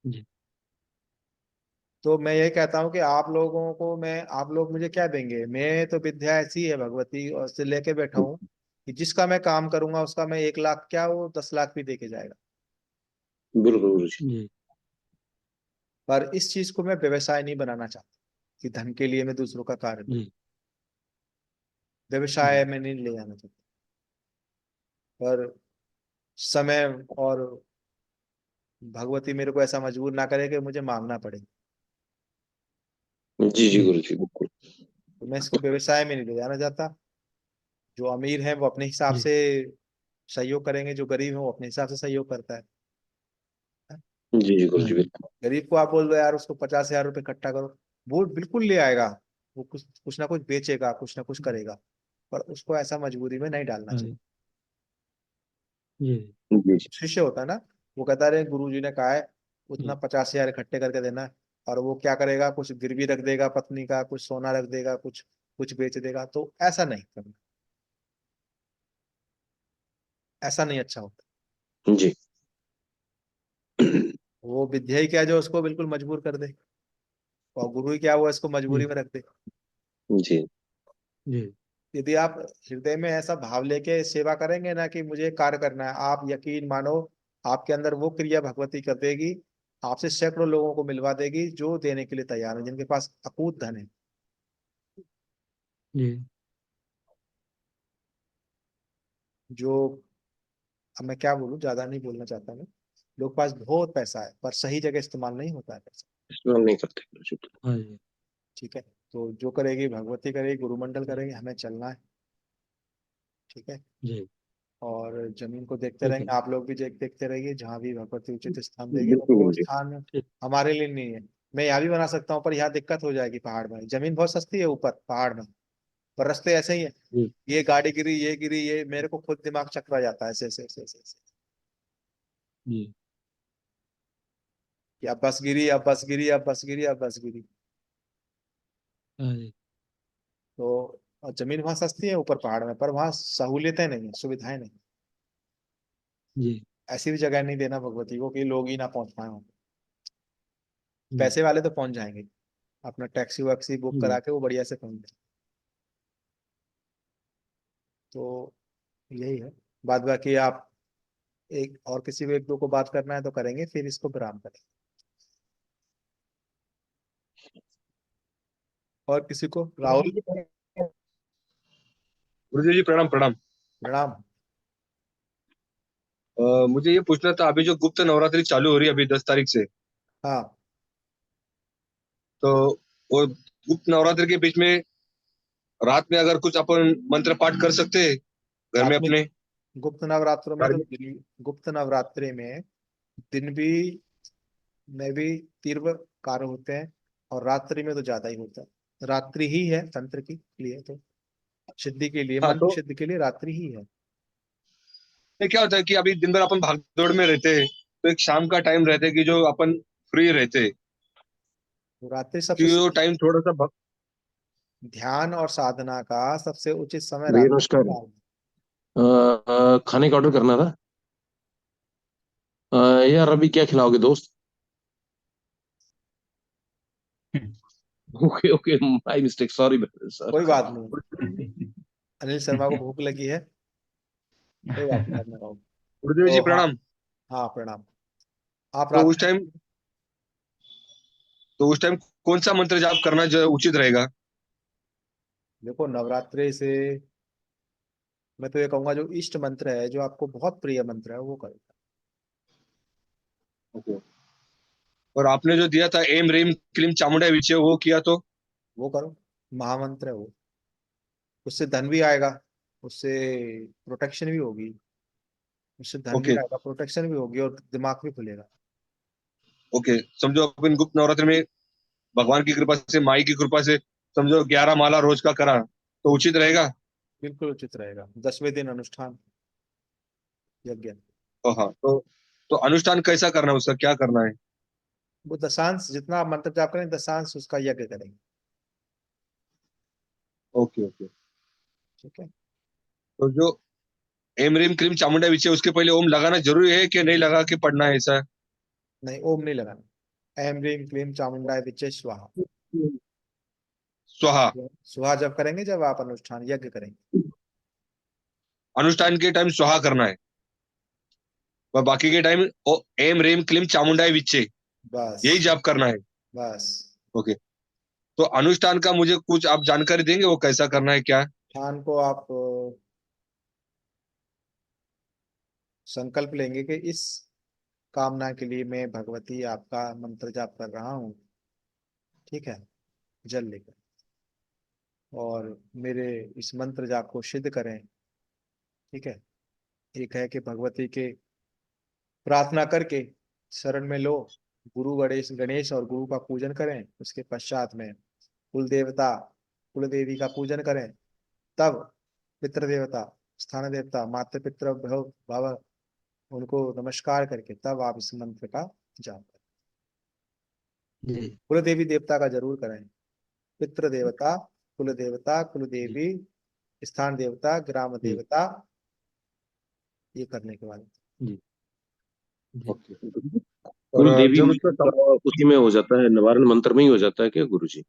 जी तो मैं ये कहता हूँ कि आप लोगों को मैं, आप लोग मुझे क्या देंगे? मैं तो विद्या ऐसी है भगवती और से लेके बैठा हूँ कि जिसका मैं काम करूंगा उसका मैं 1 लाख क्या, वो 10 लाख भी दे के जाएगा। बिल्कुल गुरुजी। जी पर इस चीज को मैं व्यवसाय नहीं बनाना चाहता कि धन के लिए मैं दूसरों का कार्य करूं। जी व्यवसाय जी में नहीं ले जाना चाहता, पर समय और भगवती मेरे को ऐसा मजबूर ना करे कि मुझे मांगना पड़े, जी जी जी गुरुजी बिल्कुल। तो मैं इसको व्यवसाय में नहीं ले जाना चाहता। जो अमीर है वो अपने हिसाब जी से सहयोग करेंगे, जो गरीब है वो अपने हिसाब से सहयोग करता है। जी जी हाँ गुरुजी जी बिल्कुल। गरीब को आप बोल दो यार उसको 50,000 रुपये इकट्ठा करो, वो बिल्कुल ले आएगा। वो कुछ कुछ ना कुछ बेचेगा, कुछ ना कुछ करेगा, पर उसको ऐसा मजबूरी में नहीं डालना हाँ चाहिए। जी जी जी जी शिष्य होता है ना, वो कहता रहे गुरु जी ने कहा है उतना जी 50,000 इकट्ठे करके देना है, और वो क्या करेगा, कुछ गिरवी रख देगा पत्नी का, कुछ सोना रख देगा, कुछ कुछ बेच देगा, तो ऐसा नहीं करना, ऐसा नहीं अच्छा होता। जी वो विद्या ही क्या जो उसको बिल्कुल मजबूर कर दे, और गुरु ही क्या वो इसको मजबूरी जी में रख दे। जी जी यदि आप हृदय में ऐसा भाव लेके सेवा करेंगे ना कि मुझे कार्य करना है, आप यकीन मानो, आपके अंदर वो क्रिया भगवती कर देगी, आपसे सैकड़ों लोगों को मिलवा देगी जो देने के लिए तैयार है, जिनके पास अकूत धन है। जी जो, अब मैं क्या बोलूं, ज्यादा नहीं बोलना चाहता मैं, लोग पास बहुत पैसा है पर सही जगह इस्तेमाल नहीं होता है पैसा। इस्तेमाल नहीं करते गुरुजी। हाँ जी ठीक है, तो जो करेगी भगवती करेगी, गुरुमंडल करेंगे, हमें चलना है। ठीक है, जी और जमीन को देखते ठीक है रहेंगे, आप लोग भी देखते रहिए, जहाँ भी भगवती उचित स्थान देगी, और बिल्कुल वो गुरुजी। स्थान ठीक हमारे लिए नहीं है। मैं यहाँ भी बना सकता हूँ, पर यहाँ दिक्कत हो जाएगी, पहाड़ में जमीन बहुत सस्ती है, ऊपर पहाड़ में, पर रास्ते ऐसे ही है, जी ये गाड़ी गिरी, ये गिरी, ये मेरे को खुद दिमाग चकरा जाता है, ऐसे ऐसे ऐसे ऐसे ऐसे, जी कि अब बस गिरी, अब बस गिरी, अब बस गिरी, अब बस गिरी। हाँ जी तो और जमीन वहां सस्ती है ऊपर पहाड़ में, पर वहां सहूलियतें नहीं है, सुविधाएं नहीं। जी ऐसी भी जगह नहीं देना भगवती को कि लोग ही ना पहुंच पाए वहां। जी पैसे वाले तो पहुंच जाएंगे, अपना टैक्सी वैक्सी बुक करा जी के वो बढ़िया से पहुंच जाए। तो यही है। बाद बाकी आप एक और किसी को, एक दो को बात करना है तो करेंगे, फिर इसको विराम करें। और किसी को, राहुल? गुरुजी जी प्रणाम प्रणाम। प्रणाम। मुझे ये पूछना था, अभी जो गुप्त नवरात्रि चालू हो रही है अभी 10 तारीख से, हाँ, तो वो गुप्त नवरात्रि के बीच में रात में अगर कुछ अपन मंत्र पाठ कर सकते हैं घर में रात में अपने गुप्त नवरात्रों में घर तो में? गुप्त नवरात्रि में दिन भी में भी तीव्र कार्य होते हैं, और रात्रि में तो ज्यादा ही होता है। रात्रि ही है तंत्र की लिए तो, सिद्धि के लिए, हाँ, मंत्र तो सिद्धि के लिए रात्रि ही है। ये क्या होता है कि अभी दिन भर अपन भागदौड़ में रहते हैं, तो एक शाम का टाइम रहता है कि जो अपन फ्री रहते हैं, तो रात्रि सबसे कि वो टाइम थोड़ा सा ध्यान और साधना का सबसे उचित समय भैया रात्रि नमस्कार। काल है। खाने का ऑर्डर करना था। यार अभी क्या खिलाओगे दोस्त? Okay okay, my mistake, sorry sir. कोई बात नहीं, अनिल शर्मा को भूख लगी है, कोई बात नहीं, आप लगाओ। गुरुदेव जी तो हाँ, प्रणाम। हाँ प्रणाम। आप तो रात उस टाइम तो उस टाइम कौन सा मंत्र जाप करना जो उचित रहेगा? देखो, नवरात्रि से मैं तो ये कहूंगा, जो इष्ट मंत्र है, जो आपको बहुत प्रिय मंत्र है, वो करो। ओके। और आपने जो दिया था एम रेम क्लीम चामुंडा विचे, वो किया तो? वो करो, महामंत्र है वो। उससे धन भी आएगा, उससे प्रोटेक्शन भी होगी, उससे धन भी ओके आएगा, प्रोटेक्शन भी होगी, और दिमाग भी खुलेगा। ओके, समझो अपन गुप्त नवरात्र में भगवान की कृपा से, माई की कृपा से, समझो 11 माला रोज का करा तो उचित रहेगा? बिल्कुल उचित रहेगा। 10वें दिन अनुष्ठान, यज्ञ। हाँ, तो अनुष्ठान कैसा करना है, उसका क्या करना है? वो दशांश, जितना आप मंत्र जाप करें, दशांश उसका यज्ञ करेंगे। Okay okay. ठीक है। तो जो एम रेम क्रीम चामुंडा विचे, उसके पहले ओम लगाना जरूरी है कि नहीं लगा के पढ़ना है ऐसा? नहीं, ओम नहीं लगाना। ऐम ह्रीम क्लीम चामुंडाय विचे स्वाहा। स्वाहा। स्वाहा जब करेंगे, जब आप अनुष्ठान यज्ञ करेंगे। अनुष्ठान के टाइम स्वाहा करना है, और बाकी के टाइम एम रेम क्लीम चामुंडाई विचे, यही बस, जाप करना है। बस। ओके। तो अनुष्ठान का मुझे कुछ आप जानकारी देंगे, वो कैसा करना है क्या? ध्यान को आप संकल्प लेंगे कि इस कामना के लिए मैं भगवती आपका मंत्र जाप कर रहा हूँ। ठीक है। जल लेकर, और मेरे इस मंत्र जाप को सिद्ध करें। ठीक है। एक है कि भगवती के प्रार्थना करके शरण में लो, गुरु गणेश गणेश और गुरु का पूजन करें। उसके पश्चात में कुल देवता, कुल देवी का पूजन करें। तब पितृ देवता, स्थान देवता, मातृ पितृ भव भव, उनको नमस्कार करके तब आप इस मंत्र का जाप करें। जी कुल देवी देवता का जरूर करें। पितृ देवता, कुल देवता, कुल जी देवी, स्थान देवता, ग्राम जी देवता, ये करने के बाद। जी जी। ओके। और कुल देवी जब उसका मंत्र का उसी में हो जाता है, निवारण मंत्र में ही हो जाता है क्या गुरु जी?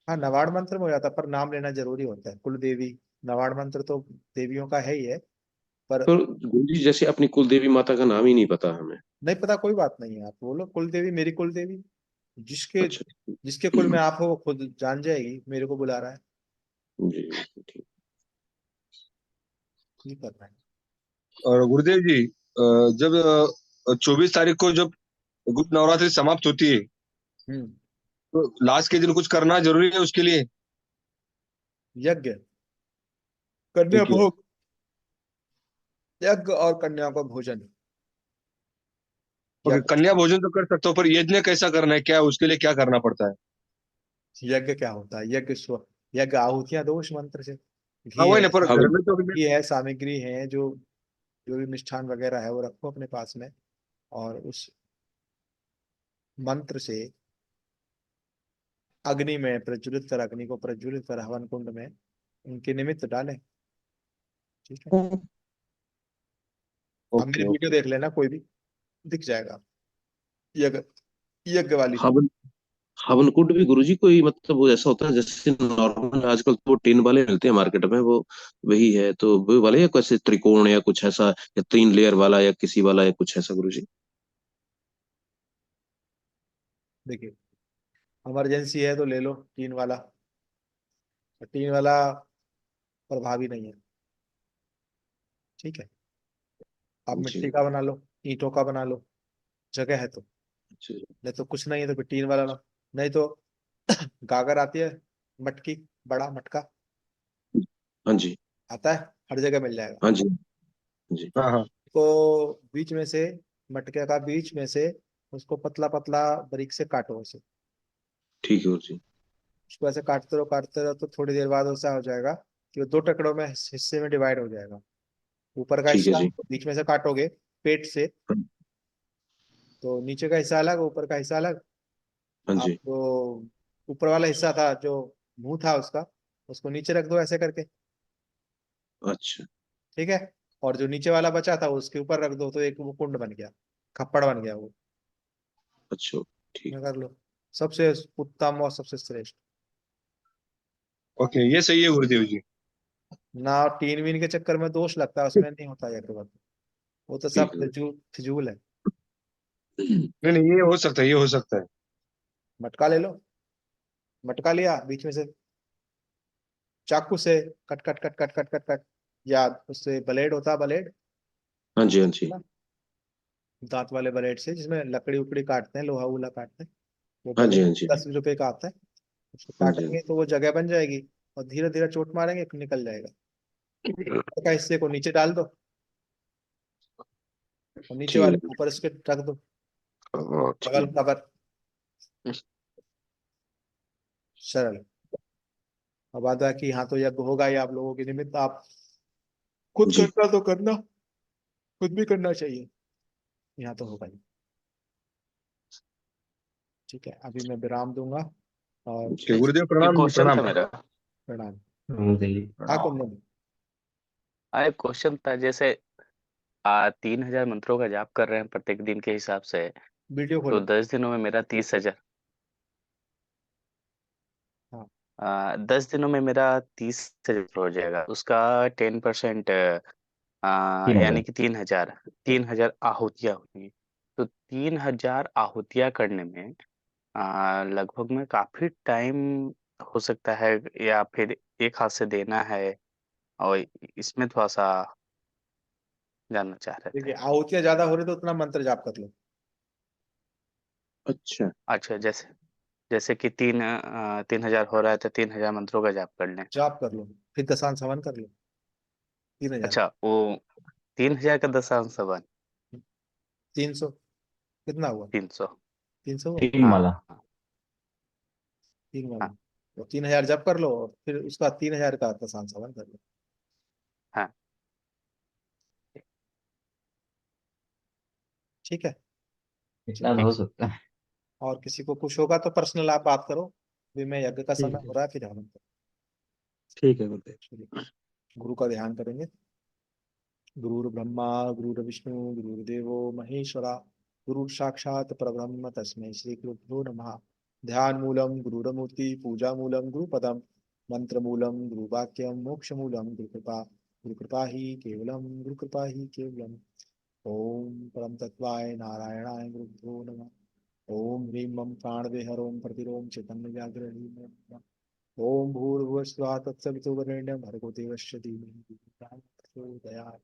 हाँ, नवाड़ मंत्र में हो जाता है, पर नाम लेना जरूरी होता है। कुल देवी, नवाड़ मंत्र तो देवियों का है ही है, पर तो गुरु जी, जैसे अपनी कुल देवी माता का नाम ही नहीं पता हमें। नहीं पता, कोई बात नहीं है। आप बोलो कुल देवी, मेरी कुल देवी। जिसके अच्छा। जिसके कुल में आप हो, वो खुद जान जाएगी मेरे को बुला रहा है। जी ठीक। ये करना है। और गुरुदेव जी, जब 24 तारीख को जब गुप्त नवरात्रि समाप्त होती है, हम्म। तो लास्ट के दिन कुछ करना जरूरी है उसके लिए? यज्ञ, कन्या ओके भोग, यज्ञ और कन्या को भोजन, ओके, यज्ञ। कन्या भोजन तो कर सकते हो, पर यज्ञ कैसा करना है, क्या उसके लिए क्या करना पड़ता है? यज्ञ क्या होता है? यज्ञ यज्ञ आहुतियां दो उस मंत्र से। हाँ घी वही है, ना, पर घर में तो घी है, सामग्री है, जो जो भी मिष्ठान वगैरह है, वो रखो अपने पास में। और उस मंत्र से अग्नि में प्रज्वलित कर, अग्नि को प्रज्वलित कर हवन कुंड में उनके निमित्त डालें। ठीक है। अब मेरी ओके वीडियो ओके। देख लेना, कोई भी दिख जाएगा, यज्ञ, यज्ञ वाली। हवन, हवन कुंड भी गुरु जी कोई मतलब वो ऐसा होता है जैसे नॉर्मल आजकल तो टिन वाले मिलते हैं मार्केट में, वो वही है तो वो वाले, या कैसे त्रिकोण या कुछ ऐसा, या 3 लेयर वाला, या किसी वाला, या कुछ ऐसा गुरु जी? देखिए, इमरजेंसी है तो ले लो टीन वाला। टीन वाला प्रभावी नहीं है। ठीक है। आप जी। मिट्टी का बना लो, ईंटों का बना लो, जगह है तो। अच्छा। नहीं तो कुछ नहीं है तो फिर टीन वाला लो। नहीं तो गागर आती है, मटकी, बड़ा मटका हाँ जी। आता है, हर जगह मिल जाएगा। हाँ जी। जी। हाँ हाँ। तो बीच में से, मटके का बीच में से उसको पतला पतला बारीक से काटो उसे। ठीक है गुरु जी। उसको ऐसे काटते रहो तो थोड़ी देर बाद ऐसा हो जाएगा कि वो दो टुकड़ों में, हिस्से में डिवाइड हो जाएगा। ऊपर का ठीक है हिस्सा जी। बीच में से काटोगे, पेट से, हाँ। तो नीचे का हिस्सा अलग, ऊपर का हिस्सा अलग। हाँ आप जी। तो ऊपर वाला हिस्सा था जो मुंह था उसका, उसको नीचे रख दो ऐसे करके। अच्छा। ठीक है। और जो नीचे वाला बचा था उसके ऊपर रख दो, तो एक वो कुंड बन गया, खप्पड़ बन गया वो। अच्छा। ठीक। मैं कर लो। सबसे उत्तम और सबसे श्रेष्ठ। ओके, ये सही है गुरुदेव जी। ना टीन वीन के चक्कर में दोष लगता है, उसमें नहीं होता चक्रवर्ती, वो तो सब ठीक है। फिजूल फिजूल है। नहीं नहीं, ये हो सकता है, ये हो सकता है। मटका ले लो, मटका लिया, बीच में से चाकू से cut cut cut cut cut cut cut, या उससे ब्लेड होता है, ब्लेड हाँ जी, हाँ जी। ना, दांत वाले ब्लेड से, जिसमें लकड़ी उकड़ी काटते हैं, लोहा वोला काटते हैं, वो हाँ जी, ब्लेड हाँ जी। 10 रुपए का आता है। उसको हाँ जी, हाँ काटेंगे तो वो जगह बन जाएगी, और धीरे धीरे चोट मारेंगे तो निकल जाएगा। जी। का हिस्से को नीचे डाल दो, और नीचे वाले ठीक को ऊपर इसके रख दो, है। हाँ, बगल ठीक। कवर। सरल। अब बात है कि यहाँ तो यज्ञ होगा ही आप लोगों के निमित्त, आप खुद जी। करना तो करना, खुद भी करना चाहिए, यहाँ तो होगा ही। ठीक है, अभी मैं विराम दूंगा, और ओके गुरुदेव, एक प्रणाम जी, क्वेश्चन प्रणाम। था मेरा। प्रणाम। गुरुदेव हाँ प्रणाम। कुंदन। एक क्वेश्चन था, जैसे 3,000 मंत्रों का जाप कर रहे हैं प्रत्येक दिन के हिसाब से, वीडियो तो खोलो। 10 दिनों में मेरा 30,000, हाँ 10 दिनों में मेरा 30,000 हो जाएगा, उसका 10% तीन यानी हजार कि 3,000 आहुतियाँ होंगी। तो 3,000 आहुतियाँ करने में लगभग में काफी टाइम हो सकता है, या फिर एक हाथ से देना है, और इसमें थोड़ा सा जानना चाह रहे थे। देखिए, आहुतियाँ ज्यादा हो रही तो उतना मंत्र जाप कर लो। अच्छा। अच्छा, जैसे जैसे कि 3,000 हो रहा है तो 3,000 मंत्रों का जाप कर लें। जाप कर लो, फिर दशांश हवन कर लो, 3,000। अच्छा, वो 3,000 का दशांश हवन 300 कितना हुआ? 300। 300 हुआ, तीन हाँ माला। हाँ 3 वाला। हाँ तो 3,000 जप कर लो, और फिर उसका 3,000 का दशांश हवन कर लो। हाँ। ठीक है। इतना तो ठीक। हो सकता है। और किसी को कुछ होगा तो पर्सनल आप बात करो, अभी मैं यज्ञ का समय ठीक हो है। रहा है, फिर हवन करो। ठीक है गुरुदेव। चलिए, गुरु का ध्यान करेंगे। गुरुर्ब्रह्मा गुरुर्विष्णु गुरुर्देवो महेश्वरा, गुरु साक्षात परब्रह्म तस्मै श्री गुरुभ्यो नमः। ध्यान मूलम गुरुरमूर्ति, पूजा मूलम गुरुपदम, मंत्र मूलम गुरुवाक्यम, मोक्ष मूलम गुरुकृपा, गुरुकृपा ही केवलम, गुरुकृपा ही केवलम। ओम परम तत्वाय नारायणाय गुरुभ्यो नमः। ओम ह्रीं मम प्राणदेहरोम प्रतिरोम चैतन्य व्याघ्र। ओम भूर्भुवस्वाहा तत्सवितुर्वरेण्यं भर्गो देवस्य धीमहि धियो यो नः प्रचोदयात्।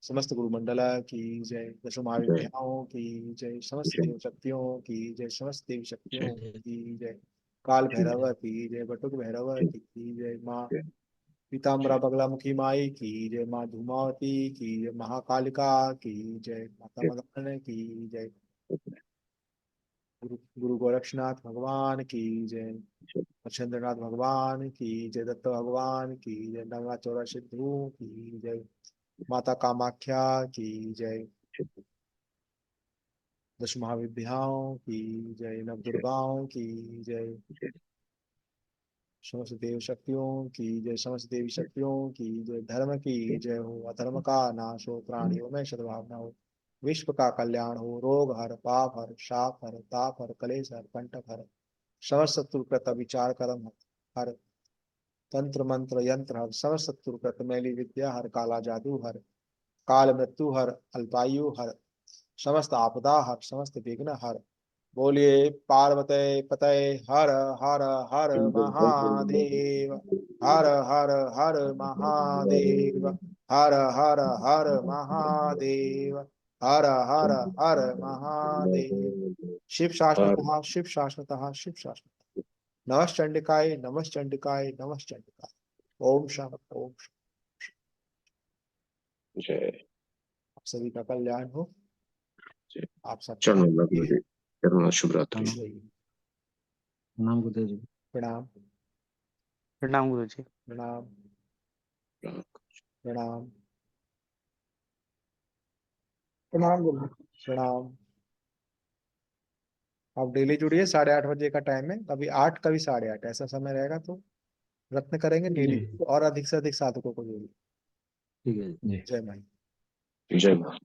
समस्त गुरु मंडला की जय, दशो जय महाविद्याओं की जय, समस्त जय देव शक्तियों की जय, समस्त देवी शक्तियों जय की जय, काल जय भैरव की जय, बटुक भैरव जय की जय, माँ जय पीताम्बरा बगलामुखी माई की जय, माँ धूमावती की जय, महाकालिका की जय, माता जय मदन की जय, जय गुरु गुरु गोरक्षनाथ भगवान की जय, जय मच्छेंद्रनाथ भगवान की जय, दत्त भगवान की जय, नंगा चौरा सिद्धू की जय, माता कामाख्या की जय, दश महाविद्याओं की जय, नव दुर्गाओं की जय, समस्त देव शक्तियों की जय, समस्त देवी शक्तियों की जय, धर्म की जय हो, अधर्म का नाश हो, प्राणियों में सद्भावना हो, विश्व का कल्याण हो, रोग हर, पाप हर, शाप हर, ताप हर, कलेश हर, कंटक हर, समस्त शत्रु कृत विचार कर्म हर, तंत्र मंत्र यंत्र हर, समस्त शत्रु कृत मैली विद्या हर, काला जादू हर, काल मृत्यु हर, अल्पायु हर, समस्त आपदा हर, समस्त विघ्न हर। बोलिए पार्वती पतये हर हर हर महादेव, हर हर हर महादेव, हर हर हर महादेव, हर हर हर महादेव। शिव शाश्वतः शिव शाश्वतः शिव शाश्वतः। नमश्चंडिकाय नमश्चंडिकाय नमश्चंडिकाय। ओम शांति ओम शांति। जय आप सभी का कल्याण हो, जय। आप सबका चरणों में मंगल हो। गुरुदेव, चरणों में शुभ रात्रि। खुश रहिए। प्रणाम गुरुदेव जी। प्रणाम प्रणाम गुरु जी। प्रणाम प्रणाम प्रणाम गुरु। प्रणाम। आप डेली जुड़िए, 8:30 बजे का टाइम है, कभी 8 कभी 8:30 ऐसा समय रहेगा, तो प्रयत्न करेंगे डेली, जी और अधिक से अधिक साधकों को जोड़िए। ठीक है जी। जी। जय माई। जय मां।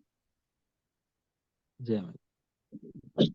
जय माता।